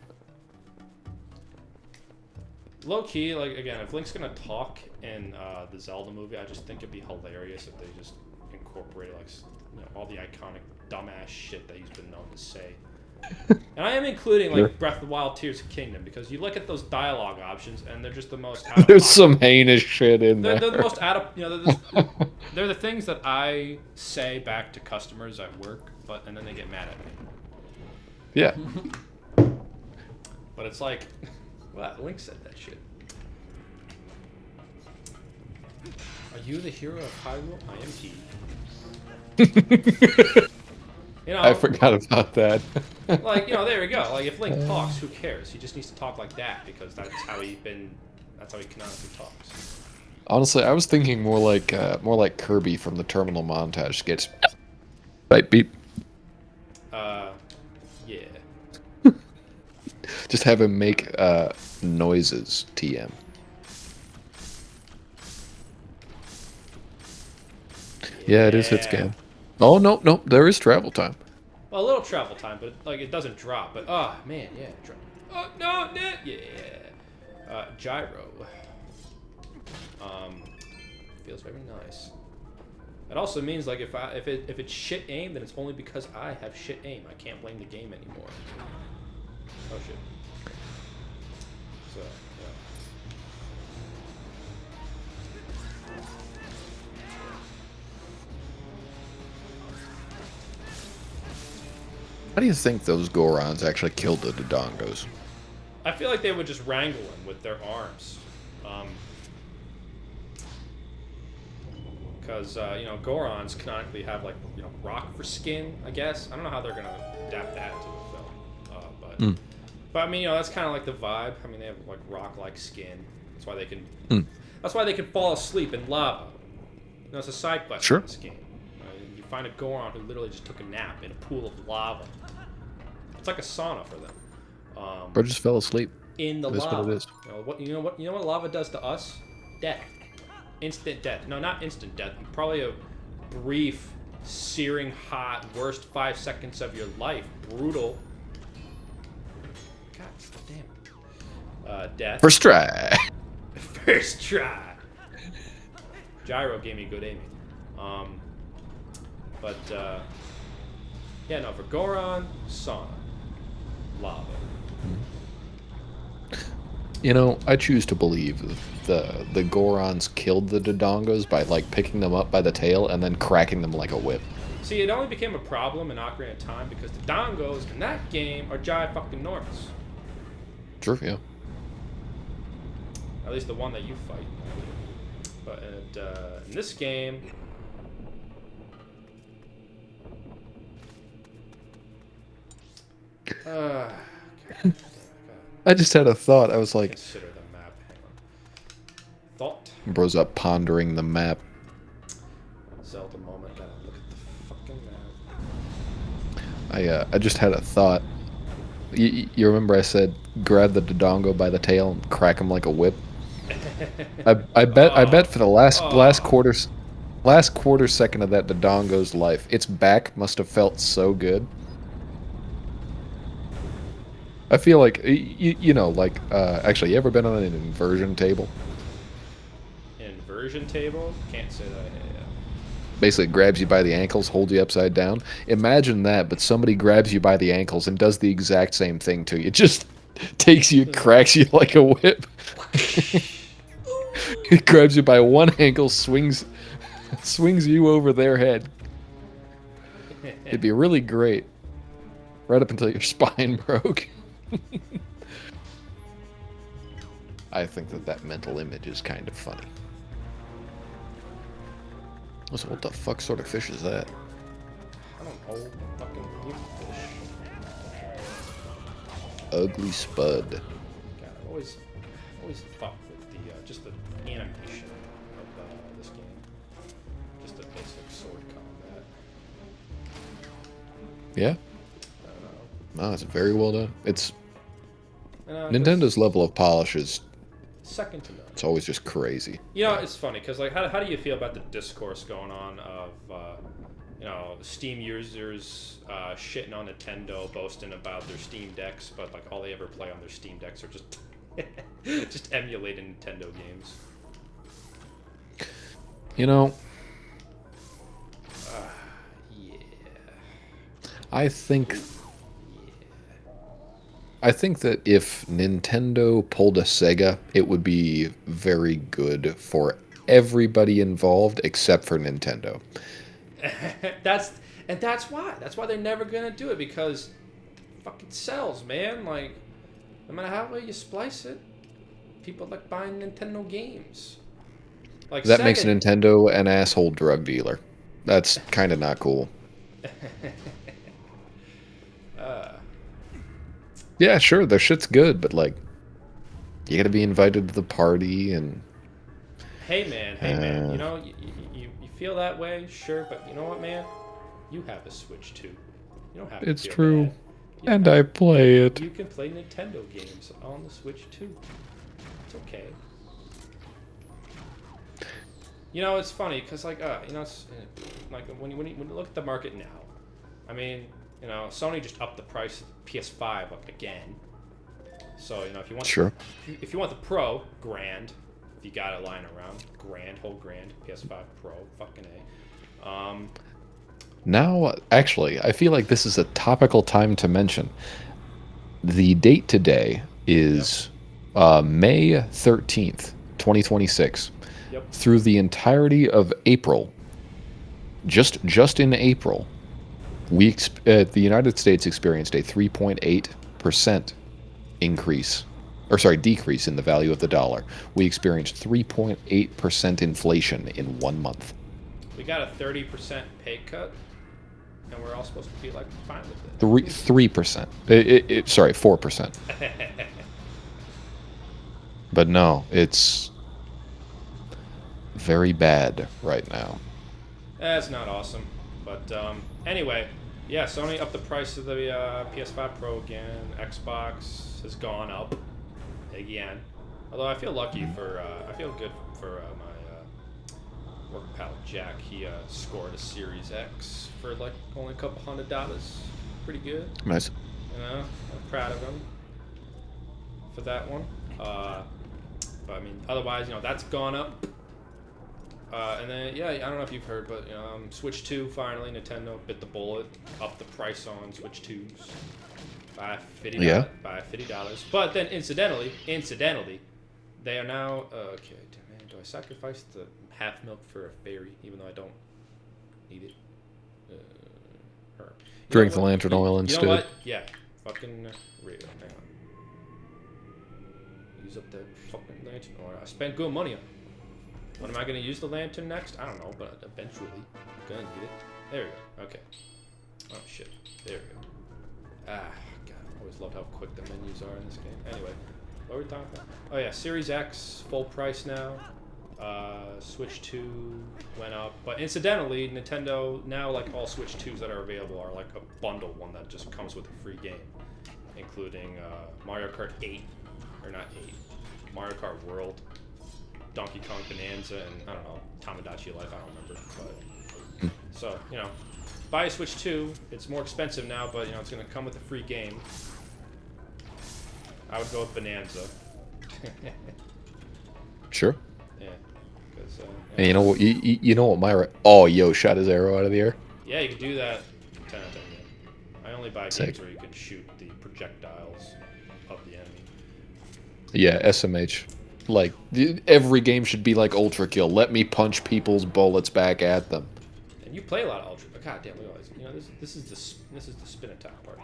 S2: Low key, like, again, if Link's gonna talk in the Zelda movie, I just think it'd be hilarious if they just incorporate, like, you know, all the iconic dumbass shit that he's been known to say. And I am including, like, Breath of the Wild, Tears of Kingdom, because you look at those dialogue options, and they're just the most out of
S1: There's some heinous shit in there.
S2: They're the most out of, you know, they're the things that I say back to customers at work, and then they get mad at me.
S1: Yeah.
S2: But it's like, well, Link said that shit. Are you the hero of Hyrule? I am he. You know,
S1: I forgot about that.
S2: Like, you know, there we go. Like, if Link talks, who cares? He just needs to talk like that because that's how he canonically talks.
S1: Honestly, I was thinking more like Kirby from the Terminal montage skits. Right, beep.
S2: Yeah.
S1: Just have him make noises. TM. Yeah, it is hit scan. Oh no, there is travel time.
S2: Well, a little travel time, but like it doesn't drop. But oh man, yeah, drop. Oh no, yeah. Gyro. Feels very nice. That also means like if it's shit aim, then it's only because I have shit aim. I can't blame the game anymore. Oh shit. So yeah.
S1: How do you think those Gorons actually killed the Dodongos?
S2: I feel like they would just wrangle him with their arms. Because, you know, Gorons canonically have, like, you know, rock for skin, I guess. I don't know how they're going to adapt that to the film. But, I mean, you know, that's kind of like the vibe. I mean, they have, like, rock-like skin. That's why they can... That's why they can fall asleep in lava. You know, it's a side quest in this game. You find a Goron who literally just took a nap in a pool of lava. It's like a sauna for them.
S1: Or just fell asleep.
S2: In the
S1: That's
S2: lava.
S1: what it is.
S2: You know what lava does to us? Death. Instant death. No, not instant death. Probably a brief, searing hot, worst 5 seconds of your life. Brutal. God damn. Death.
S1: First try.
S2: First try. Gyro gave me good aiming. But, yeah, no, for Goron, sauna. Lava.
S1: You know, I choose to believe the Gorons killed the Dodongos by, like, picking them up by the tail and then cracking them like a whip.
S2: See, it only became a problem in Ocarina of Time because the Dodongos in that game are fucking-normous.
S1: Sure, yeah.
S2: At least the one that you fight. But in this game, God,
S1: I just had a thought. I was like,
S2: consider the map. Hang on. Thought.
S1: bro's up pondering the map.
S2: Zelda moment. Gotta look at the fucking map.
S1: I just had a thought. You remember I said grab the Dodongo by the tail and crack him like a whip? I bet for the last quarter second of that Dodongo's life, its back must have felt so good. I feel like you know, like actually, you ever been on an inversion table?
S2: Inversion table? Can't say that I have.
S1: Basically, it grabs you by the ankles, holds you upside down. Imagine that, but somebody grabs you by the ankles and does the exact same thing to you. Just takes you, cracks you like a whip. It grabs you by one ankle, swings you over their head. It'd be really great. Right up until your spine broke. I think that mental image is kind of funny. So what the fuck sort of fish is that?
S2: I don't know. Fucking fish.
S1: Ugly spud.
S2: God, I always fuck with the just the animation of this game. Just the basic sword combat.
S1: Yeah.
S2: I don't know.
S1: No, it's very well done. It's
S2: And,
S1: Nintendo's level of polish is
S2: second to none.
S1: it's always just crazy.
S2: You know, it's funny because like, how do you feel about the discourse going on of you know, Steam users shitting on Nintendo, boasting about their Steam decks, but like all they ever play on their Steam decks are just just emulating Nintendo games.
S1: You know,
S2: Yeah.
S1: I think that if Nintendo pulled a Sega, it would be very good for everybody involved except for Nintendo.
S2: That's why. That's why they're never gonna do it, because it fucking sells, man. Like, no matter how well you splice it, people like buying Nintendo games. Like
S1: That
S2: Sega,
S1: makes Nintendo an asshole drug dealer. That's kind of not cool. Yeah, sure, their shit's good, but like, you gotta be invited to the party and.
S2: Hey man, you know, you feel that way, sure, but you know what, man? You have a Switch too. You don't have to
S1: It's
S2: feel
S1: true,
S2: bad.
S1: and I play it.
S2: You can play Nintendo games on the Switch too. It's okay. You know, it's funny because like you know, it's, like when you look at the market now, I mean, you know, Sony just upped the price of the PS5 up again. So you know, if you want if you want the Pro, grand. If you got it lying around, grand, whole grand, PS5 Pro, fucking A.
S1: Now, actually, I feel like this is a topical time to mention. The date today is May 13th, 2026.
S2: Yep.
S1: Through the entirety of April, just in April, the United States experienced a 3.8% increase. Or sorry, decrease in the value of the dollar. We experienced 3.8% inflation in 1 month.
S2: We got a 30% pay cut, and we're all supposed to be like fine with it.
S1: 3%. Sorry, 4%. But no, it's very bad right now.
S2: That's not awesome, but anyway, yeah, Sony upped the price of the PS5 Pro again. Xbox has gone up again. Although I feel lucky for, I feel good for my work pal Jack. He scored a Series X for like only a couple $100. Pretty good.
S1: Nice.
S2: You know, I'm proud of him for that one. But I mean, otherwise, you know, that's gone up. And then, yeah, I don't know if you've heard, but Switch 2 finally, Nintendo bit the bullet, upped the price on Switch 2s by $50.
S1: Yeah.
S2: By $50. But then, incidentally, they are now okay. Man, do I sacrifice the half milk for a fairy, even though I don't need it? Her.
S1: Drink the lantern oil instead.
S2: You know what? Yeah, fucking real. Hang on. Use up that fucking lantern oil. I spent good money on it. When am I going to use the lantern next? I don't know, but eventually I'm going to need it. There we go. Okay. Oh, shit. There we go. Ah, God. I always loved how quick the menus are in this game. Anyway, what were we talking about? Oh, yeah. Series X, full price now. Switch 2 went up. But incidentally, Nintendo, now, like, all Switch 2s that are available are, like, a bundle one that just comes with a free game. Including Mario Kart 8. Or not 8. Mario Kart World. Donkey Kong Bonanza, and I don't know, Tamagotchi Life, I don't remember. But, so, you know, buy a Switch 2. It's more expensive now, but, you know, it's going to come with a free game. I would go with Bonanza.
S1: Sure.
S2: Yeah. Cause,
S1: and you know what? You know what my oh yo shot his arrow out of the air.
S2: Yeah, you can do that. 10 out of 10. Yeah. I only buy games where you can shoot the projectiles of the enemy.
S1: Yeah, SMH. Like, every game should be like Ultra Kill. Let me punch people's bullets back at them.
S2: And you play a lot of Ultra, but goddamn, look at this. You know, this is the spin attack part.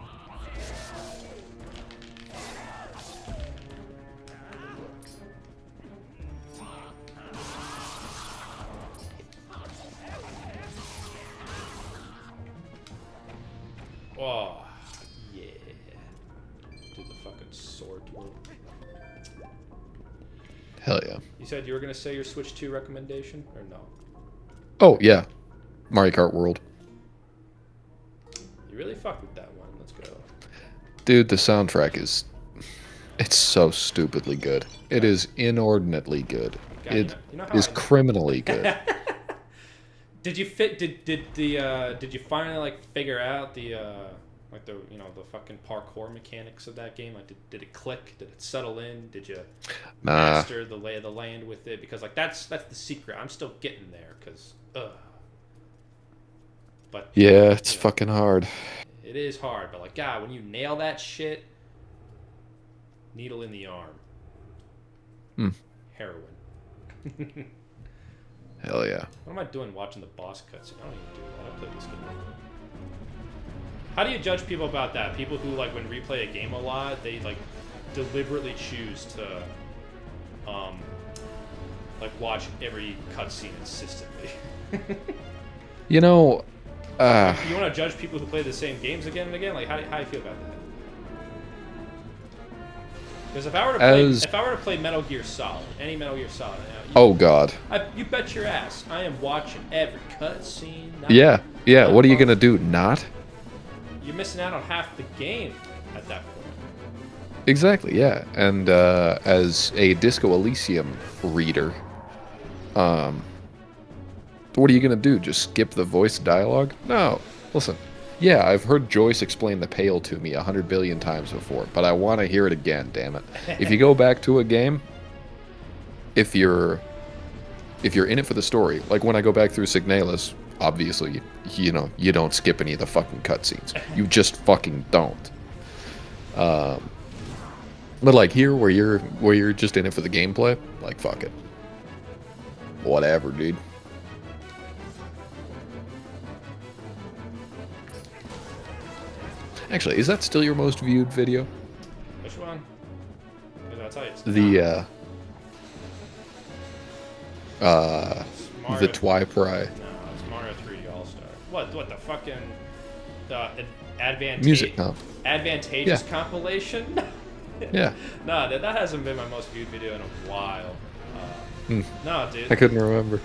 S2: Oh, yeah. Do the fucking sword twirl.
S1: Hell yeah.
S2: You said you were going to say your Switch 2 recommendation, or no?
S1: Oh, yeah. Mario Kart World.
S2: You really fucked with that one. Let's go.
S1: Dude, the soundtrack is... It's so stupidly good. It is inordinately good.
S2: God,
S1: It
S2: you know
S1: is criminally good.
S2: Did you finally like figure out the you know, the fucking parkour mechanics of that game? Like, did it click? Did it settle in? Did you master the lay of the land with it? Because like that's the secret. I'm still getting there. Cause but
S1: yeah, it's fucking hard.
S2: It is hard, but like God, when you nail that shit, needle in the arm, heroin.
S1: Hell yeah.
S2: What am I doing watching the boss cutscene? I don't even do that. I play this game. How do you judge people about that? People who, like, when replay a game a lot, they, like, deliberately choose to, like, watch every cutscene insistently.
S1: You know,
S2: you want to judge people who play the same games again and again? Like, how do you feel about that? Because if I were to play Metal Gear Solid, any Metal Gear Solid,
S1: oh god,
S2: you bet your ass I am watching every cutscene.
S1: Yeah. What are you gonna do? Not?
S2: You're missing out on half the game at that point.
S1: Exactly. Yeah. And as a Disco Elysium reader, what are you gonna do? Just skip the voice dialogue? No. Listen. Yeah, I've heard Joyce explain the Pale to me 100 billion times before, but I want to hear it again, damn it. If you go back to a game, if you're in it for the story, like when I go back through Signalis, obviously, you know, you don't skip any of the fucking cutscenes. You just fucking don't. But like here, where you're just in it for the gameplay, like fuck it. Whatever, dude. Actually, is that still your most viewed video?
S2: Which one? I'll tell you.
S1: The Twilight Princess.
S2: No, it's Mario 3D All Star. What the fucking
S1: music comp.
S2: Advantageous compilation?
S1: Yeah.
S2: No, that hasn't been my most viewed video in a while. No, dude.
S1: I couldn't remember.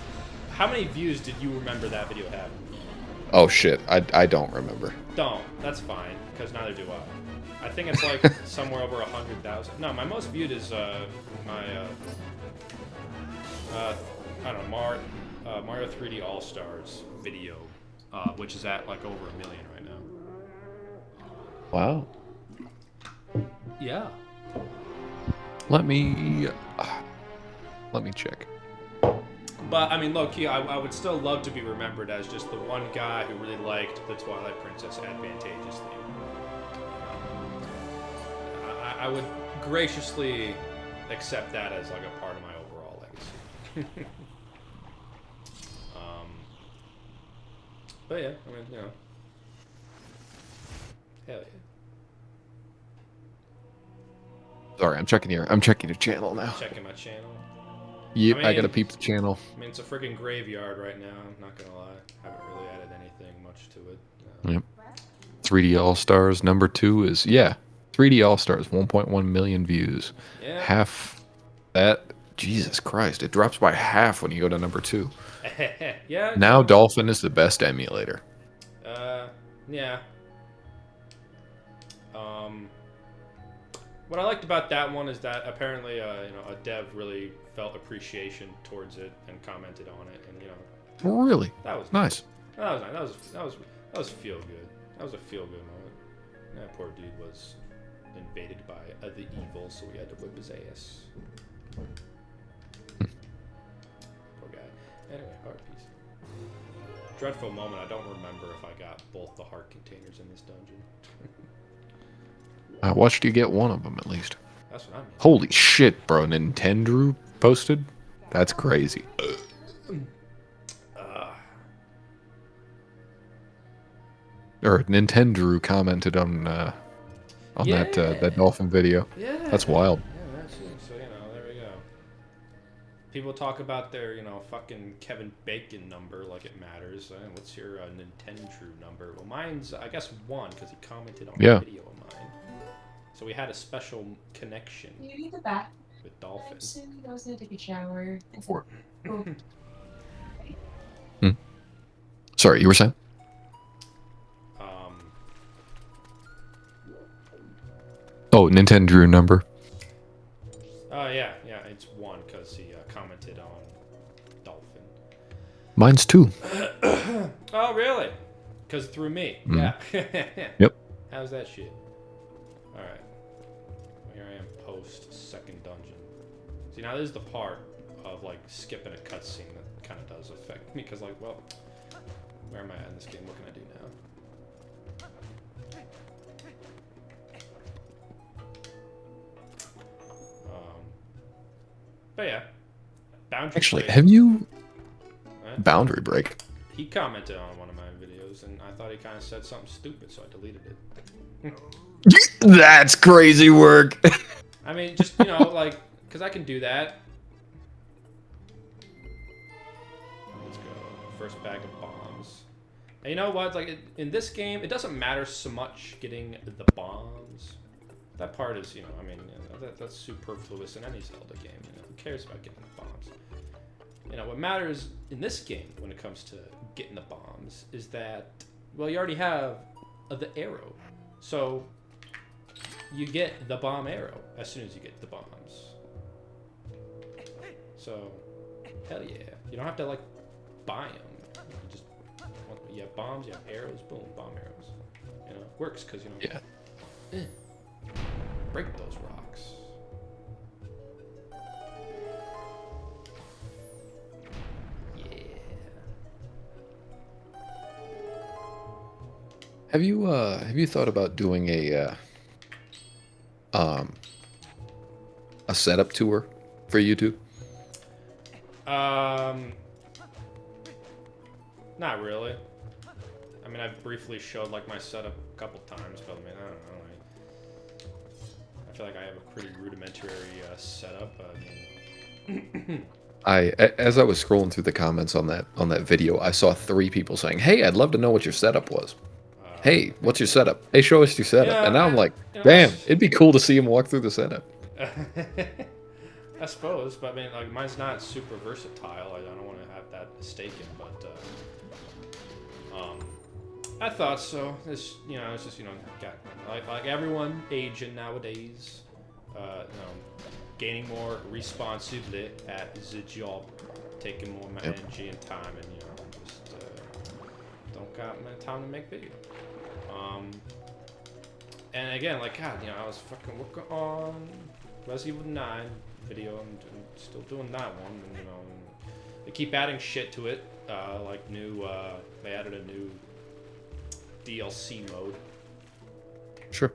S2: How many views did you remember that video having?
S1: Oh shit, I don't remember.
S2: Don't. That's fine, because neither do I. I think it's like somewhere over 100,000. No, my most viewed is my I don't know, Mario 3D All Stars video, which is at like over 1 million right now.
S1: Wow.
S2: Yeah.
S1: Let me check.
S2: But, I mean, low-key, I would still love to be remembered as just the one guy who really liked the Twilight Princess Advantageous theme. I would graciously accept that as, like, a part of my overall legacy. But, yeah, I mean, you know. Hell yeah.
S1: Sorry, I'm checking your channel now.
S2: Checking my channel.
S1: Yep,
S2: I
S1: I gotta
S2: mean,
S1: peep the channel.
S2: I mean, it's a freaking graveyard right now. I'm not gonna lie. Haven't really added anything much to it.
S1: Yep. 3D All Stars #2 is 3D All Stars 1.1 million views.
S2: Yeah.
S1: Half that. Jesus Christ! It drops by half when you go to #2.
S2: Yeah.
S1: Now Dolphin is the best emulator.
S2: Yeah. What I liked about that one is that apparently, a dev really felt appreciation towards it and commented on it, and
S1: Really?
S2: that was
S1: Nice.
S2: That was nice. That was feel good. That was a feel good moment. That poor dude was invaded by the evil, so we had to whip his ass. Poor guy. Anyway, heart piece. Dreadful moment. I don't remember if I got both the heart containers in this dungeon.
S1: I watched you get one of them at least.
S2: That's what I mean.
S1: Holy shit, bro! Nintendo posted. That's crazy. Or Nintendo commented on that dolphin video.
S2: Yeah.
S1: That's wild.
S2: Yeah, that's it. So, there we go. People talk about their, fucking Kevin Bacon number like it matters. What's your Nintendo number? Well, mine's, I guess, 1 because he commented on a video of mine. So we had a special connection
S3: You need the bath.
S2: with Dolphin.
S3: I'm assuming I was gonna take a shower.
S1: Before. Sorry, you were saying? Oh, Nintendo number.
S2: Yeah, it's 1 because he commented on Dolphin.
S1: Mine's 2.
S2: Oh, really? Because through me.
S1: Mm.
S2: Yeah.
S1: Yep.
S2: How's that shit? Alright. Here I am post second dungeon. See, now this is the part of, like, skipping a cutscene that kind of does affect me. Because, like, well, where am I at in this game? What can I do now? But yeah, boundary.
S1: Actually,
S2: break.
S1: have you boundary break?
S2: He commented on one of my videos, and I thought he kind of said something stupid, so I deleted it.
S1: That's crazy work.
S2: I mean, just like, because I can do that. Let's go. First bag of bombs. And you know what? Like in this game, it doesn't matter so much getting the bombs. That part is, I mean, that's superfluous in any Zelda game. Who cares about getting the bombs? What matters in this game when it comes to getting the bombs is that, well, you already have the arrow. So you get the bomb arrow as soon as you get the bombs. So, hell yeah. You don't have to, like, buy them. You have bombs, you have arrows, boom, bomb arrows. Works because,
S1: Yeah.
S2: Break those rocks. Yeah.
S1: Have you thought about doing a setup tour for YouTube?
S2: Not really. I mean, I've briefly showed like my setup a couple times, but I mean, I don't know. I feel like I have a pretty rudimentary setup.
S1: As I was scrolling through the comments on that video, I saw 3 people saying, "Hey, I'd love to know what your setup was." Hey, what's your setup? Hey, show us your setup. And now I'm like, damn, it'd be cool to see him walk through the setup.
S2: I suppose, but I mean, like, mine's not super versatile. I don't want to have that mistaken, but I thought so. It's it's just got like everyone aging nowadays, gaining more responsibility at the job, taking more energy and time, and just don't got much time to make videos. And again, like, God, I was fucking working on Resident Evil 9 video. I'm still doing that one, and they keep adding shit to it. Like they added a new DLC mode.
S1: Sure.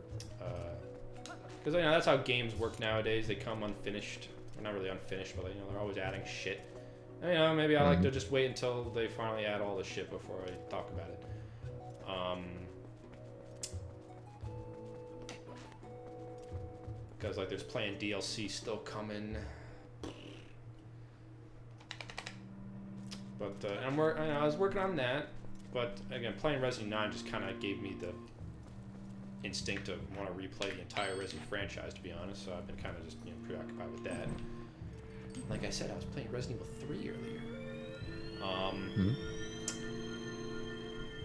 S2: Because that's how games work nowadays. They come unfinished. Well, not really unfinished, but they're always adding shit. And, maybe I like to just wait until they finally add all the shit before I talk about it. Because like there's Playin DLC still coming. But I was working on that. But again, playing Resident 9 just kind of gave me the instinct to want to replay the entire Resident franchise, to be honest. So I've been kind of just preoccupied with that. Like I said, I was playing Resident Evil 3 earlier.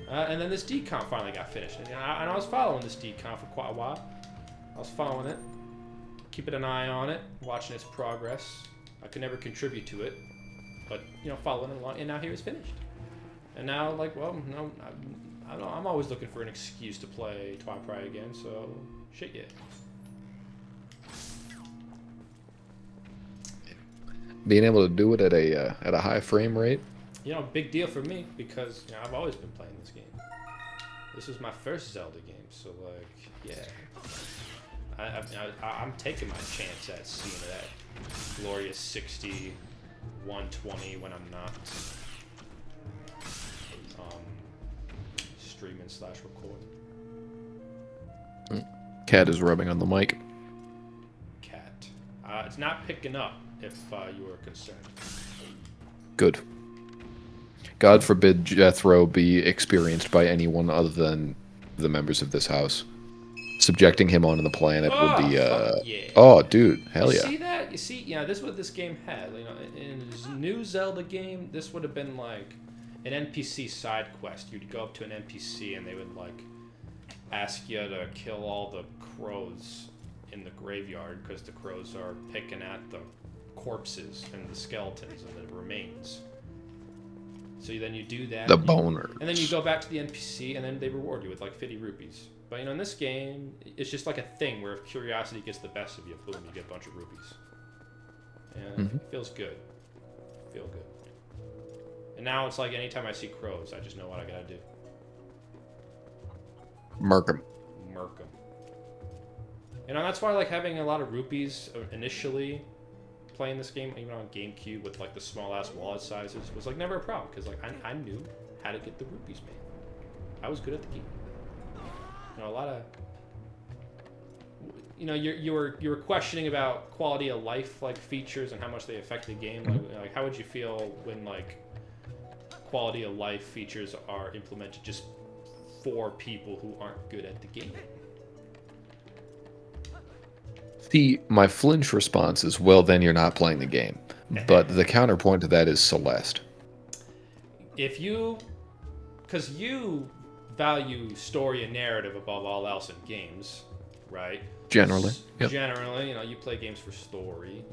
S2: And then this decomp finally got finished. And I was following this decomp for quite a while. I was following it, keeping an eye on it, watching its progress. I could never contribute to it, but following it along. And now here it's finished. And now, like, well, no, I don't know. I'm always looking for an excuse to play Twilight Princess again. So shit, yeah.
S1: Being able to do it at a high frame rate.
S2: Big deal for me because I've always been playing this game. This was my first Zelda game, so like, yeah. I'm taking my chance at seeing that glorious 60, 120 when I'm not streaming / recording.
S1: Cat is rubbing on the mic.
S2: Cat. It's not picking up if you were concerned.
S1: Good. God forbid Jethro be experienced by anyone other than the members of this house. Subjecting him onto the planet would be,
S2: yeah.
S1: Oh, dude, hell yeah.
S2: You see that? You see, this is what this game had. In his new Zelda game, this would have been like an NPC side quest. You'd go up to an NPC and they would like ask you to kill all the crows in the graveyard because the crows are picking at the corpses and the skeletons and the remains. So then you do that.
S1: The boners.
S2: And then you go back to the NPC and then they reward you with like 50 rupees. But in this game, it's just like a thing where if curiosity gets the best of you, boom, you get a bunch of rupees. And it feels good. Feel good. And now it's like anytime I see crows, I just know what I gotta do.
S1: Murk 'em.
S2: Murk 'em. That's why I like having a lot of rupees initially. Playing this game, even on GameCube with like the small ass wallet sizes, was like never a problem because like I knew how to get the rupees made. I was good at the game. A lot of you were questioning about quality of life like features and how much they affect the game. Like how would you feel when like quality of life features are implemented just for people who aren't good at the game?
S1: See, my flinch response is, well, then you're not playing the game. But the counterpoint to that is Celeste.
S2: Because you value story and narrative above all else in games, right?
S1: Generally. Yep.
S2: Generally, you play games for story.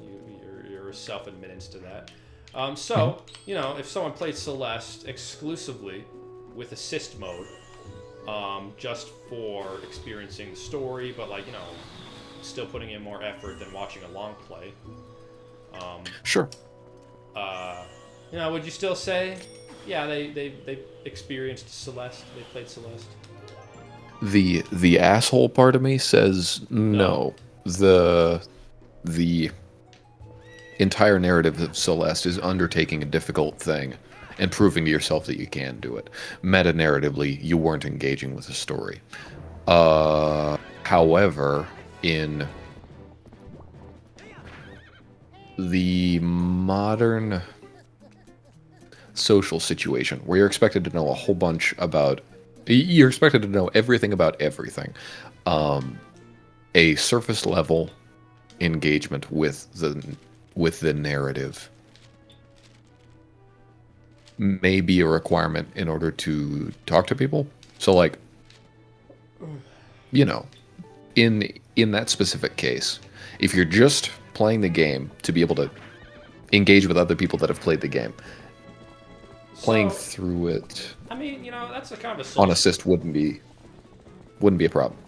S2: You're self-admittance to that. If someone played Celeste exclusively with assist mode, just for experiencing the story, but like, still putting in more effort than watching a long play.
S1: Sure.
S2: Would you still say, yeah, they experienced Celeste, they played Celeste?
S1: The asshole part of me says no. The entire narrative of Celeste is undertaking a difficult thing and proving to yourself that you can do it. Meta-narratively, you weren't engaging with the story. However, in the modern social situation where you're expected to know a whole bunch about, you're expected to know everything about everything, a surface level engagement with the narrative may be a requirement in order to talk to people. So like, in that specific case, if you're just playing the game to be able to engage with other people that have played the game, playing through it,
S2: that's a kind of
S1: on assist wouldn't be a problem.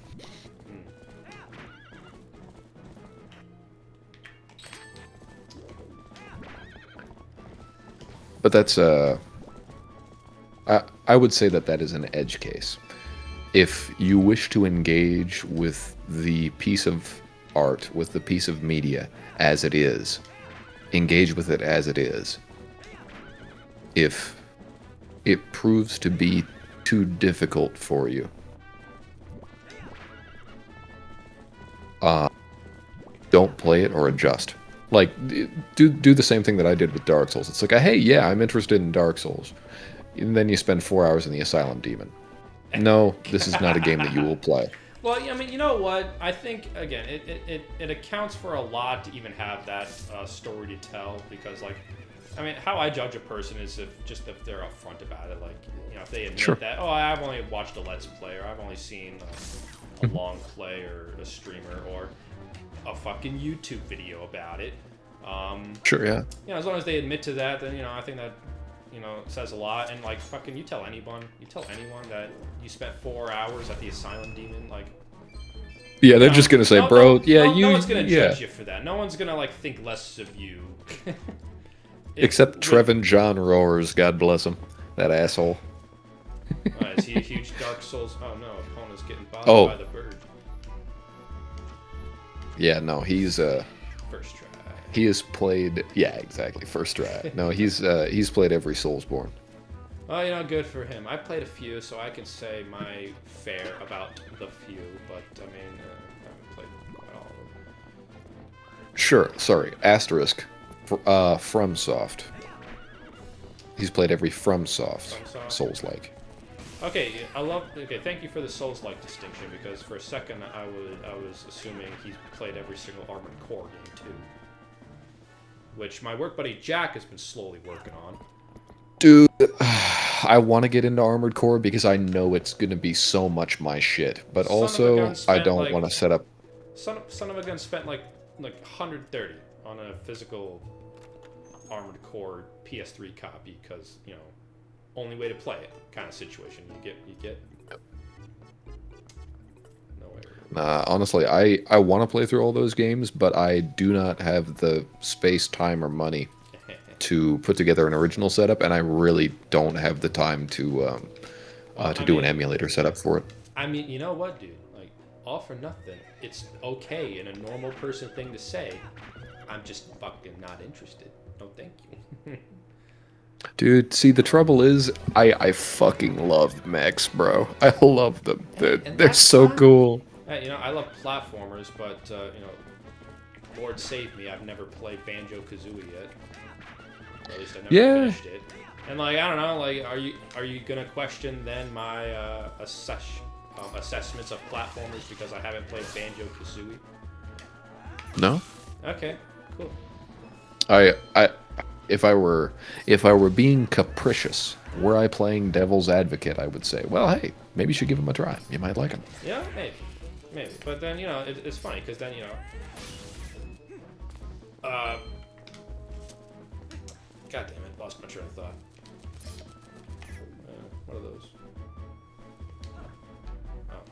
S1: But that's I would say that is an edge case. If you wish to engage with the piece of art, with the piece of media as it is, engage with it as it is. If it proves to be too difficult for you, don't play it or adjust. Like, do the same thing that I did with Dark Souls. It's like, hey, yeah, I'm interested in Dark Souls. And then you spend 4 hours in the Asylum Demon. No, this is not a game that you will play.
S2: Well, I mean, you know what? I think, again, it accounts for a lot to even have that story to tell, because, like, I mean, how I judge a person is if they're upfront about it. Like, you know, if they admit that, oh, I've only watched a Let's Play, or I've only seen a long play, or a streamer, or a fucking YouTube video about it.
S1: Sure, yeah.
S2: You know, as long as they admit to that, then, you know, I think that, you know, says a lot. And, like, fucking, you tell anyone that you spent 4 hours at the Asylum Demon, like...
S1: Yeah, they're just gonna say, bro,
S2: no one's gonna judge you for that. No one's gonna, like, think less of you.
S1: Except Trevin John Roars, God bless him. That asshole.
S2: Is he a huge Dark Souls? Oh, no, opponent's getting bothered by the bird.
S1: Yeah, no, he's,
S2: First try.
S1: He has played... Yeah, exactly, first try. No, he's played every Soulsborne.
S2: Well, you know, good for him. I played a few, so I can say my fair about the few, but, I mean, I haven't played quite all of them.
S1: Sure, sorry, asterisk. FromSoft. He's played every FromSoft Souls-like.
S2: Okay, thank you for the Souls-like distinction, because for a second I was assuming he's played every single Armored Core game, too. Which my work buddy Jack has been slowly working on.
S1: Dude, I want to get into Armored Core because I know it's going to be so much my shit. But also, I don't want to set up...
S2: Son of a gun spent like 130 on a physical Armored Core PS3 copy because, you know, only way to play it kind of situation. You get... No way.
S1: Nah, honestly, I want to play through all those games, but I do not have the space, time, or money to put together an original setup, and I really don't have the time to do an emulator setup for it.
S2: I mean, you know what, dude? Like, all for nothing. It's okay and a normal person thing to say. I'm just fucking not interested. No, thank you.
S1: Dude, see, the trouble is, I fucking love mechs, bro. I love them. They're so cool.
S2: You know, I love platformers, but, you know, Lord save me, I've never played Banjo-Kazooie yet. Or at least I never finished it. And, like, I don't know, like, are you gonna question, then, my assessments of platformers because I haven't played Banjo-Kazooie?
S1: No?
S2: Okay, cool.
S1: If I were being capricious, were I playing devil's advocate, I would say, well, hey, maybe you should give him a try. You might like him.
S2: Yeah, maybe. But then, you know, it's funny because then, you know, God damn it, lost my train of thought. What are those? Oh.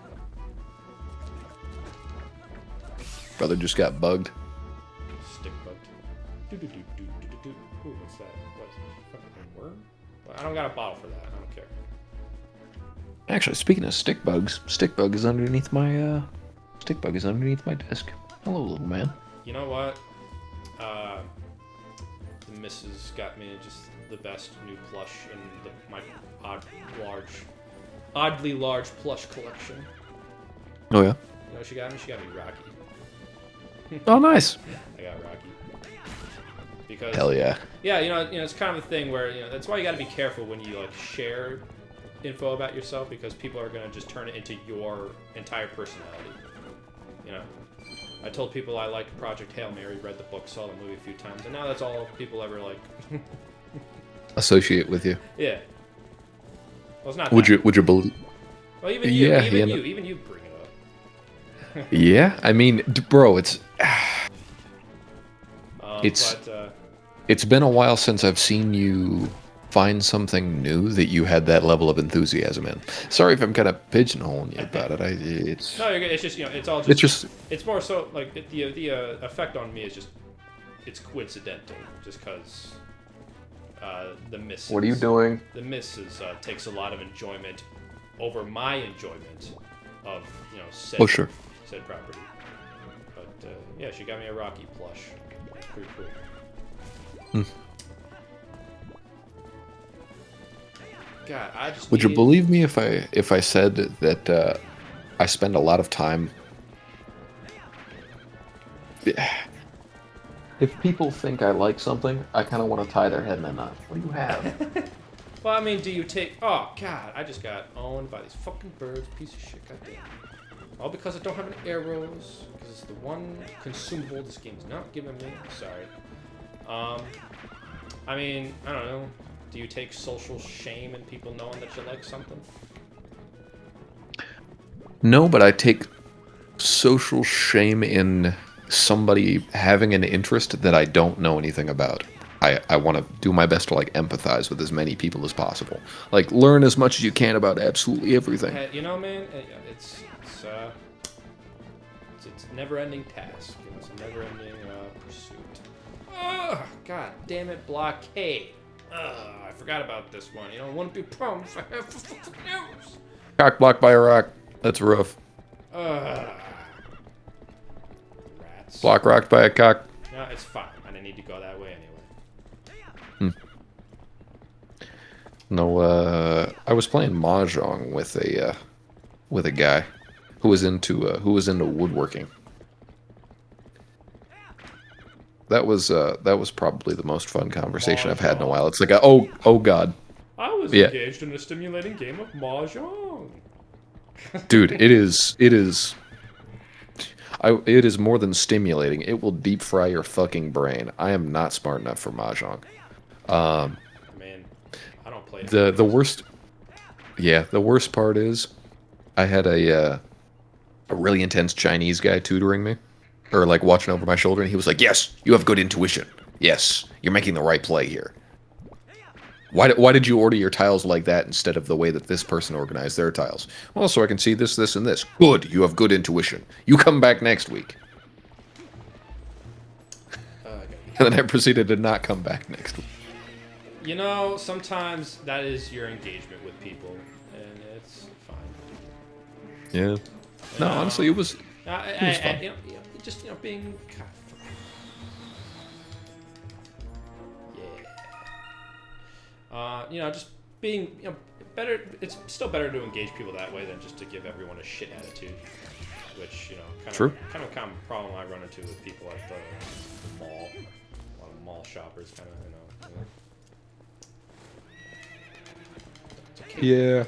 S1: Brother just got bugged.
S2: Stick bugged. Ooh, what's that? What's fucking worm? Well, I don't got a bottle for that. I don't care.
S1: Actually, speaking of stick bugs, Stickbug is underneath my desk. Hello, little man.
S2: You know what? The missus got me just the best new plush in my oddly large plush collection.
S1: Oh yeah.
S2: You know what she got me? She got me Rocky.
S1: Oh, nice.
S2: I got Rocky. Because,
S1: hell yeah.
S2: Yeah, you know, it's kind of a thing where, you know, that's why you got to be careful when you, like, share info about yourself, because people are going to just turn it into your entire personality. You know, I told people I liked Project Hail Mary, read the book, saw the movie a few times, and now that's all people ever, like...
S1: associate with you.
S2: Yeah. Well, it's not
S1: Would you believe...
S2: Well, even you bring it up.
S1: Yeah, I mean, bro, it's been a while since I've seen you find something new that you had that level of enthusiasm in. Sorry if I'm kind of pigeonholing you about it.
S2: No, you're good. It's just, you know, it's more so like the effect on me is just, it's coincidental, just because the misses.
S1: What are you doing?
S2: The misses takes a lot of enjoyment over my enjoyment of, you know, said property. But yeah, she got me a Rocky plush. Pretty cool. God, I just.
S1: Would you believe me if I said that I spend a lot of time? if people think I like something, I kind of want to tie their head in a knot. What do you have?
S2: Well, I mean, do you take... Oh, God, I just got owned by these fucking birds. Piece of shit, goddamn. All because I don't have any arrows. Because it's the one consumable this game's not giving me. Sorry. I mean, I don't know. Do you take social shame in people knowing that you like something?
S1: No, but I take social shame in somebody having an interest that I don't know anything about. I want to do my best to like empathize with as many people as possible. Like learn as much as you can about absolutely everything.
S2: You know, man, it's a never-ending task. You know, it's a never-ending pursuit. Ugh, God damn it, blockade. Ugh, I forgot about this one. You know, it wouldn't be a problem if I have fucking arrows.
S1: Cock blocked by a rock. That's rough.
S2: Rats.
S1: Block rocked by a cock.
S2: No, it's fine. I didn't need to go that way anyway.
S1: No, I was playing mahjong with a guy who was into woodworking. That was probably the most fun conversation I've had in a while. It's like oh god.
S2: I was engaged in a stimulating game of mahjong.
S1: Dude, it is more than stimulating. It will deep fry your fucking brain. I am not smart enough for mahjong.
S2: Man, I don't play it.
S1: The worst. Yeah, the worst part is, I had a really intense Chinese guy tutoring me, or like watching over my shoulder, and he was like, "Yes, you have good intuition. Yes, you're making the right play here. Why did you order your tiles like that instead of the way that this person organized their tiles? Well, so I can see this, this, and this. Good, you have good intuition. You come back next week." And then I proceeded to not come back next week.
S2: You know, sometimes that is your engagement with people, and it's fine.
S1: Yeah. No, honestly, it was fun.
S2: Just being. Yeah. Just being better. It's still better to engage people that way than just to give everyone a shit attitude, which kind of common problem I run into with people at the mall. A lot of mall shoppers, kind of, It's okay.
S1: Yeah.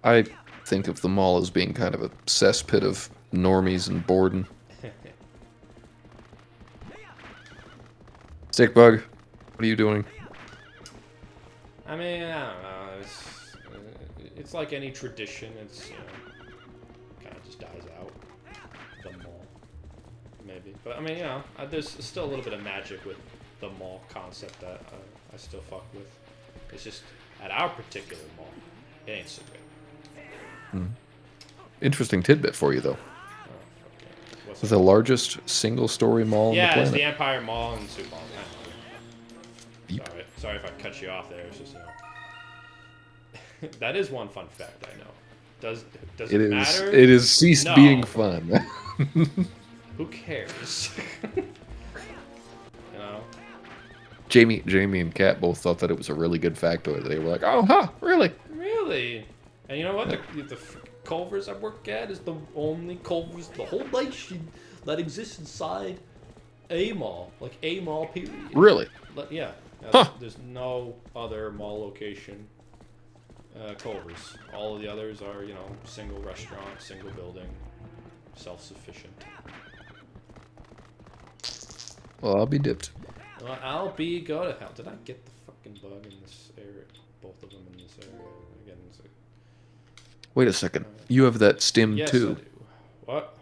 S1: I think of the mall as being kind of a cesspit of normies and Borden. Stickbug, what are you doing?
S2: I mean, I don't know. It's like any tradition. It's kind of just dies out. The mall, maybe. But I mean, there's still a little bit of magic with the mall concept that I still fuck with. It's just at our particular mall, it ain't so great.
S1: Interesting tidbit for you, though.
S2: Okay.
S1: It's the largest single-story mall on the planet.
S2: Yeah, it's the Empire Mall and Super Mall. Sorry if I cut you off there. It's just that is one fun fact I know. Does it matter?
S1: It has ceased being fun.
S2: Who cares?
S1: Jamie and Kat both thought that it was a really good factoid. They were like, "Oh, huh, really?"
S2: Really? And you know what? The Culver's I work at is the only Culver's the whole nation that exists inside a mall, like a mall period.
S1: Really?
S2: Yeah. There's no other mall location. Culver's. All of the others are, single restaurant, single building, self-sufficient.
S1: Well, I'll be dipped.
S2: Well, I'll be go to hell. Did I get the fucking bug in this area? Both of them in this area. Again,
S1: wait a second. You have that stim too.
S2: Yes, I do. What?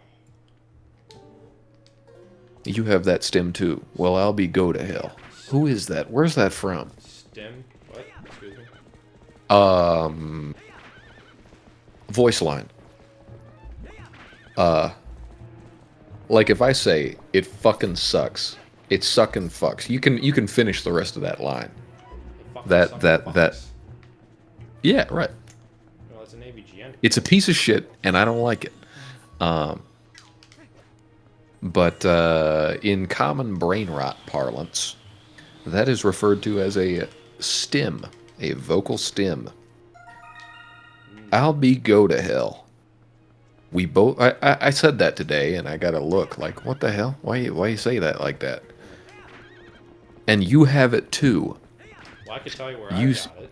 S1: You have that stim too. Well, I'll be go to hell. Who is that? Where's that from?
S2: Stim? What? Excuse me?
S1: Voice line. Like if I say it fucking sucks, it sucking fucks. You can finish the rest of that line. That. Yeah, right.
S2: Well, it's an AVGN.
S1: It's a piece of shit, and I don't like it. But in common brain rot parlance, that is referred to as a stim, a vocal stim. I'll be go to hell. We both. I said that today, and I got a look like, what the hell? Why you say that like that? And you have it too.
S2: Well, I could tell you where I got it.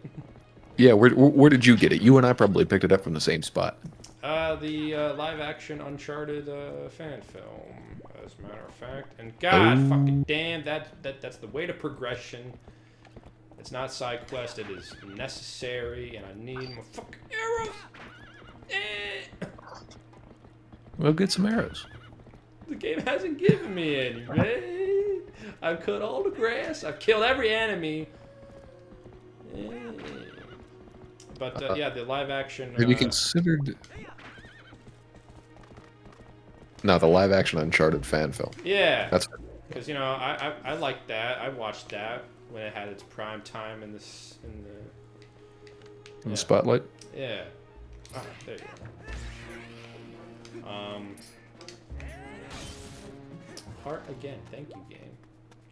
S1: Yeah, where did you get it? You and I probably picked it up from the same spot.
S2: The live-action Uncharted fan film, as a matter of fact. And God fucking damn, that's the way to progression. It's not side quest, it is necessary, and I need more fucking arrows!
S1: Well, get some arrows.
S2: The game hasn't given me any, man. I've cut all the grass, I've killed every enemy. But, yeah, the live-action...
S1: Have you considered... No, the live-action Uncharted fan film.
S2: Yeah.
S1: That's...
S2: Because, you know, I liked that. I watched that when it had its prime time in this...
S1: In the spotlight?
S2: Yeah. Oh, there you go. Heart again. Thank you, game.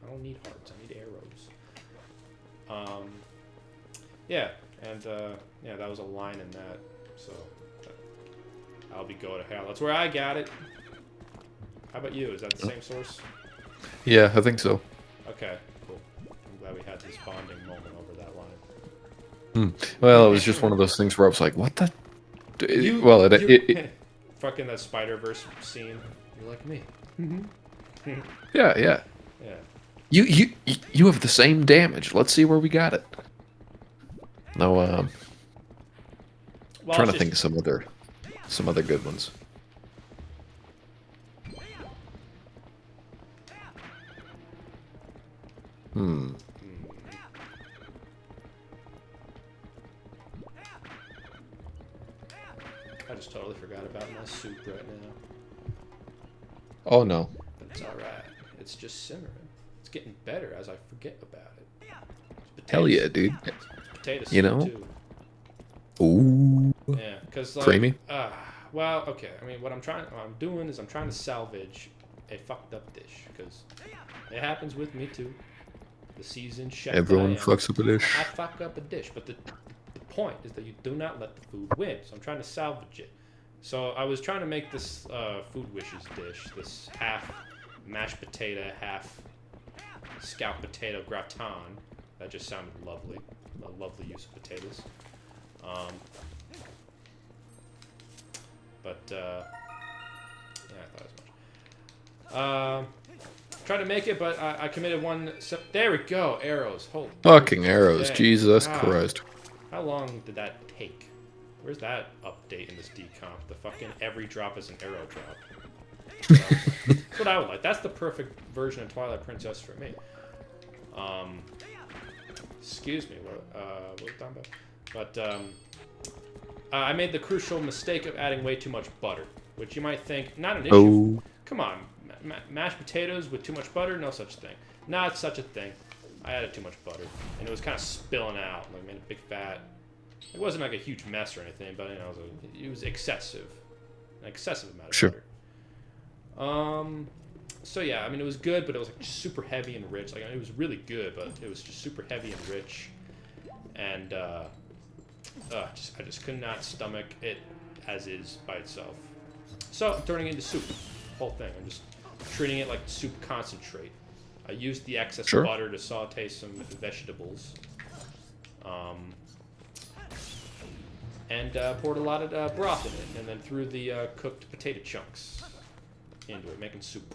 S2: I don't need hearts. I need arrows. Yeah. And, yeah, that was a line in that. So, I'll be go to hell. That's where I got it. How about you? Is that the same source?
S1: Yeah, I think so.
S2: Okay, cool. I'm glad we had this bonding moment over that line.
S1: Well, it was just one of those things where I was like, what the...
S2: Fucking that Spider-Verse scene. You're like me.
S1: Yeah.
S2: Yeah.
S1: You have the same damage. Let's see where we got it. No,
S2: Well,
S1: trying to think of some other good ones.
S2: I just totally forgot about my soup right now.
S1: Oh no.
S2: But it's alright. It's just simmering. It's getting better as I forget about it.
S1: Hell yeah, dude.
S2: Potato soup,
S1: you know?
S2: too.
S1: Ooh.
S2: Yeah, because like,
S1: creamy.
S2: Well, okay. I mean, what I'm doing is I'm trying to salvage a fucked up dish because it happens with me too. The seasoned chef.
S1: Everyone fucks up a dish.
S2: I fuck up a dish, but the point is that you do not let the food win. So I'm trying to salvage it. So I was trying to make this food wishes dish, this half mashed potato, half scalloped potato gratin. That just sounded lovely. A lovely use of potatoes. Yeah, I thought as much. Tried to make it, but I committed one. There we go, arrows. Holy
S1: fucking arrows,
S2: dang.
S1: Jesus Christ!
S2: How long did that take? Where's that update in this decomp? The fucking every drop is an arrow drop. That's what I would like. That's the perfect version of Twilight Princess for me. Excuse me. What are we talking about? But I made the crucial mistake of adding way too much butter, which you might think not an issue. Come on, mashed potatoes with too much butter? No such thing. Not such a thing. I added too much butter, and it was kind of spilling out. Like made a big fat. It wasn't like a huge mess or anything, but you know, it was excessive, an excessive amount of butter. So yeah, I mean, it was good, but it was like super heavy and rich. Like it was really good, but it was just super heavy and rich, and I just could not stomach it as is by itself. So I'm turning it into soup. Whole thing. I'm just treating it like soup concentrate. I used the excess butter to saute some vegetables. And poured a lot of broth in it, and then threw the cooked potato chunks into it, making soup.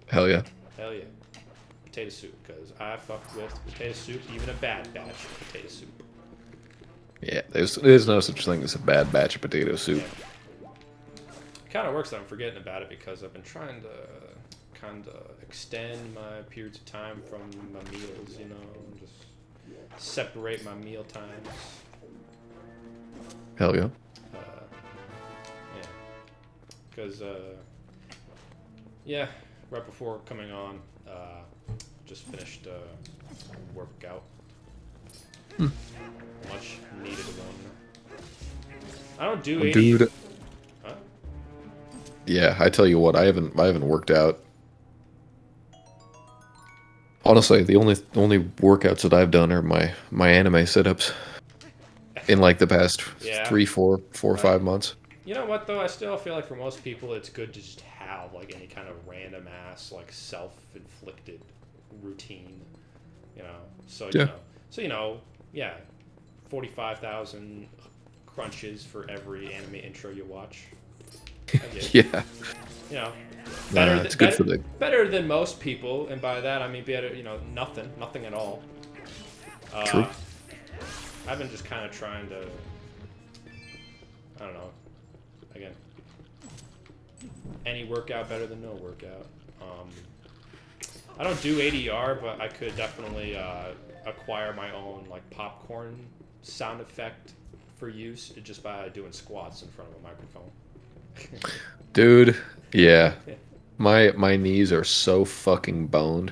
S1: Hell yeah.
S2: Hell yeah. Potato soup, because I fuck with potato soup, even a bad batch of potato soup.
S1: Yeah, there's no such thing as a bad batch of potato soup.
S2: Yeah. It kind of works that I'm forgetting about it because I've been trying to kind of extend my periods of time from my meals, you know, just separate my meal times.
S1: Hell yeah.
S2: Yeah. Because, yeah, right before coming on, just finished a workout. Much needed one. I don't do 80.
S1: Dude.
S2: Huh?
S1: Yeah, I tell you what, I haven't worked out. Honestly, the only workouts that I've done are my anime sit-ups in like the past 3, 4, 5 months.
S2: You know what though? I still feel like for most people, it's good to just have like any kind of random ass like self-inflicted routine. You know,
S1: Yeah.
S2: so yeah, 45,000 crunches for every anime intro you watch. I get it.
S1: Yeah.
S2: You know,
S1: It's good for the.
S2: better than most people, and by that I mean better. Nothing at all.
S1: True.
S2: I've been just kind of trying to. I don't know. Again, any workout better than no workout. I don't do ADR, but I could definitely acquire my own like popcorn sound effect for use just by doing squats in front of a microphone.
S1: Dude, yeah. My knees are so fucking boned.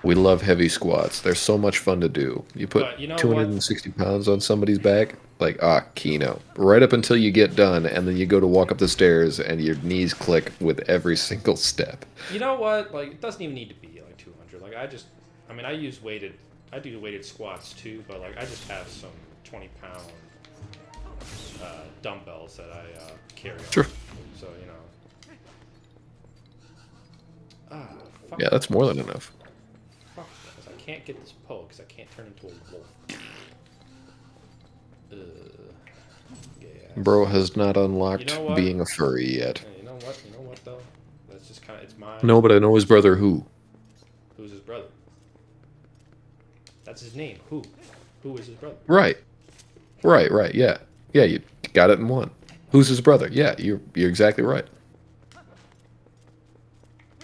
S1: We love heavy squats. They're so much fun to do. You put
S2: But you know
S1: 260 pounds on somebody's back, like, Kino. Right up until you get done, and then you go to walk up the stairs, and your knees click with every single step.
S2: You know what? Like, it doesn't even need to be like 200. Like, I mean, I do weighted squats too, but like, I just have some 20-pound dumbbells that I carry on.
S1: Sure.
S2: So, fuck.
S1: Yeah, that's more than enough.
S2: Fuck, because I can't get this pole because I can't turn into a wolf.
S1: Bro has not unlocked
S2: You know what?
S1: being a furry yet.
S2: Hey, you know what though? That's just kind of, it's mine.
S1: No, but I know his brother who.
S2: Who's his brother? That's his name. Who is his brother?
S1: Right. Right, yeah. Yeah, you got it in one. Who's his brother? Yeah, you're exactly right.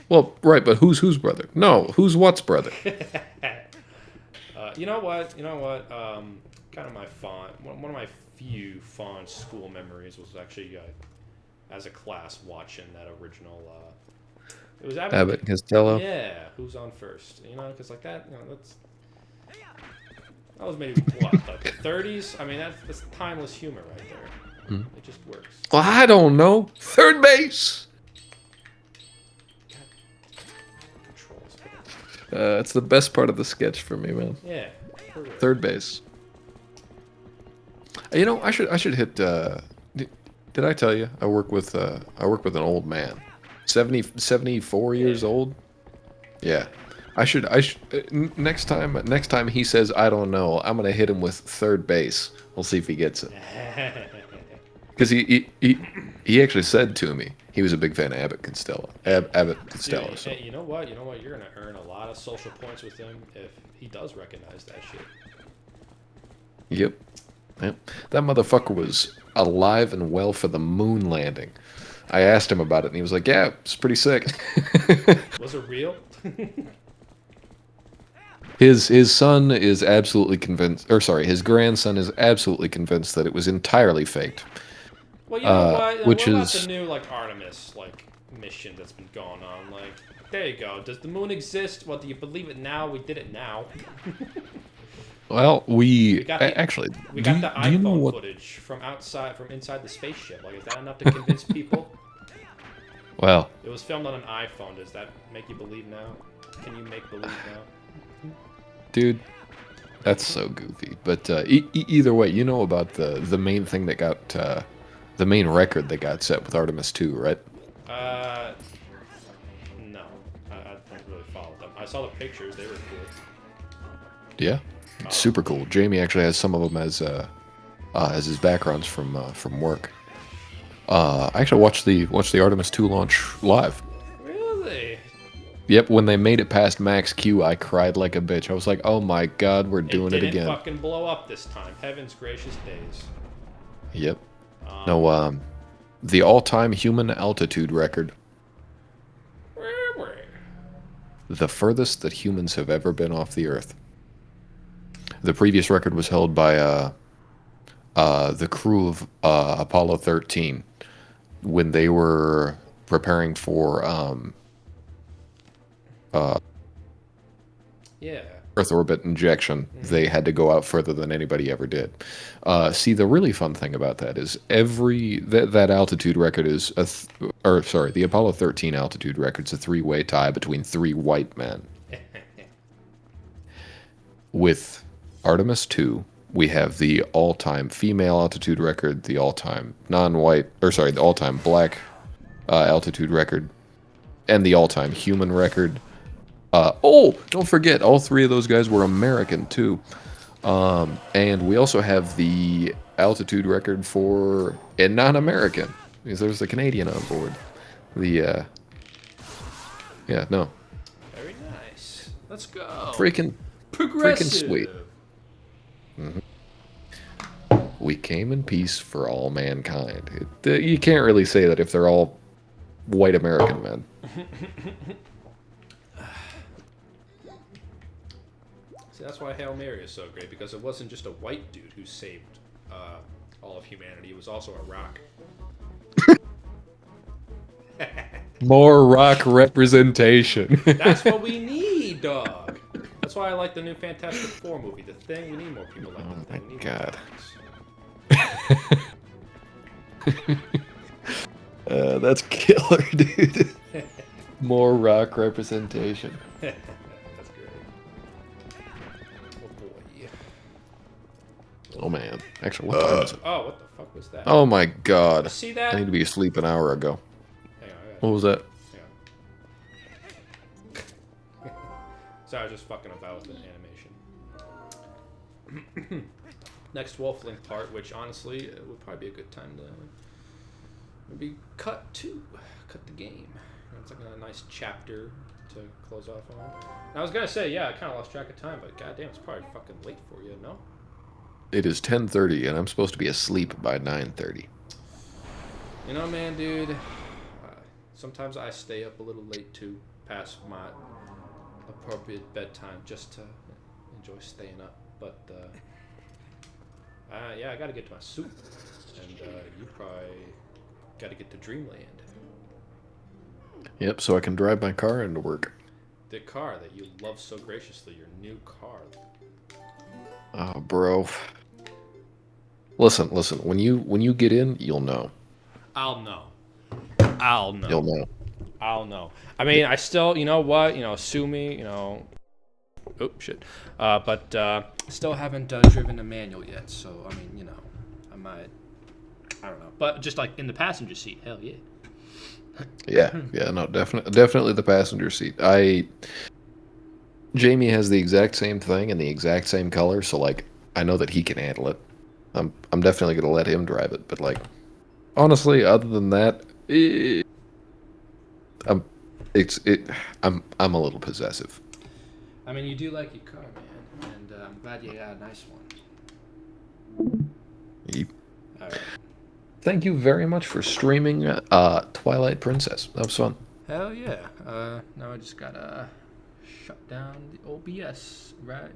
S1: Well, right, but whose brother? No, who's what's brother?
S2: You know what? Kind of my one of my few fond school memories was actually as a class watching that original. It was
S1: Abbott and Costello.
S2: Yeah, who's on first? Because like that. That was maybe what, like the 30s. I mean, that's timeless humor right there. It just works.
S1: Well, I don't know. Third base. It's the best part of the sketch for me, man.
S2: Yeah. For real.
S1: Third base. I should hit. Did I tell you I work with an old man, 74 years old. Yeah, I should next time he says I don't know, I'm gonna hit him with third base. We'll see if he gets it. Because he actually said to me he was a big fan of Abbott Costello. Abbott Costello.
S2: Dude,
S1: So.
S2: hey, you know what? You're gonna earn a lot of social points with him if he does recognize that shit.
S1: Yep. That motherfucker was alive and well for the moon landing. I asked him about it, and he was like, "Yeah, it's pretty sick."
S2: Was it real?
S1: His son is absolutely convinced, or sorry, his grandson is absolutely convinced that it was entirely faked.
S2: Well, you know what?
S1: Which
S2: what about
S1: is
S2: the new like Artemis mission that's been going on? Like, there you go. Does the moon exist? Well, do you believe it now? We did it now.
S1: well,
S2: We got the
S1: actually
S2: iPhone
S1: you know what?
S2: footage from inside the spaceship. Like, is that enough to convince people?
S1: Well,
S2: It was filmed on an iPhone. Does that make you believe now? Can you make believe now?
S1: dude, that's so goofy. But either way, you know about the main thing that got the main record that got set with Artemis 2, right?
S2: No. I don't really follow them. I saw the pictures. They were cool.
S1: Yeah, it's super cool. Jamie actually has some of them as his backgrounds from work. I actually watched the Artemis 2 launch live.
S2: Really?
S1: Yep, when they made it past Max Q, I cried like a bitch. I was like, "Oh my god, we're doing it
S2: didn't
S1: again."
S2: fucking blow up this time. Heaven's gracious days.
S1: Yep. No, the all-time human altitude record, the furthest that humans have ever been off the Earth. The previous record was held by the crew of Apollo 13 when they were preparing for
S2: Yeah.
S1: Earth orbit injection. They had to go out further than anybody ever did. See, the really fun thing about that is that altitude record is the Apollo 13 altitude record's a three-way tie between three white men. With Artemis 2, We have the all-time female altitude record, the all-time non-white, or sorry, the all-time black altitude record, and the all-time human record. Oh, don't forget, all three of those guys were American too. And we also have the altitude record for a non-American, because there's a Canadian on board. The yeah, no,
S2: Very nice. Let's go.
S1: freaking
S2: Progressive.
S1: sweet. We came in peace for all mankind. You can't really say that if they're all white American men.
S2: See, that's why Hail Mary is so great, because it wasn't just a white dude who saved all of humanity. It was also a rock.
S1: More rock representation.
S2: That's what we need, dog. That's why I like the new Fantastic Four movie, The Thing. We need more people like
S1: Oh
S2: The
S1: my
S2: Thing. We need
S1: God.
S2: more
S1: That's killer, dude. More rock representation.
S2: things. That's great. Oh boy.
S1: Oh man. Actually, what time is it?
S2: Oh, what the fuck was that?
S1: Oh my God.
S2: See
S1: I
S2: that?
S1: need to be asleep an hour ago.
S2: Hang on,
S1: What was that?
S2: Yeah. So I was just fucking about with the animation. Next Wolflink part, which honestly it would probably be a good time to maybe cut the game. It's like a nice chapter to close off on. And I was gonna say, yeah, I kind of lost track of time, but goddamn, it's probably fucking late for you, no?
S1: It is 10:30, and I'm supposed to be asleep by 9:30.
S2: You know, man, dude. Sometimes I stay up a little late too, past my appropriate bedtime, just to enjoy staying up. But yeah, I gotta get to my soup, and you probably gotta get to Dreamland.
S1: Yep, so I can drive my car into work.
S2: The car that you love so graciously, your new car.
S1: Oh, bro. Listen. When you get in, you'll know.
S2: I'll know. I'll know.
S1: You'll know.
S2: I'll know. I mean, I still, you know what? You know, sue me. You know. Oh shit. But still haven't driven a manual yet. So I mean, you know, I might. I don't know. But just like in the passenger seat, hell yeah.
S1: Yeah, no, definitely the passenger seat. Jamie has the exact same thing in the exact same color, so like I know that he can handle it. I'm definitely gonna let him drive it, but like honestly, other than that, I'm a little possessive.
S2: I mean, you do like your car, man, and I'm glad you got a nice one.
S1: Yep.
S2: All right.
S1: Thank you very much for streaming Twilight Princess. That was fun.
S2: Hell yeah. Now I just gotta shut down the OBS, right?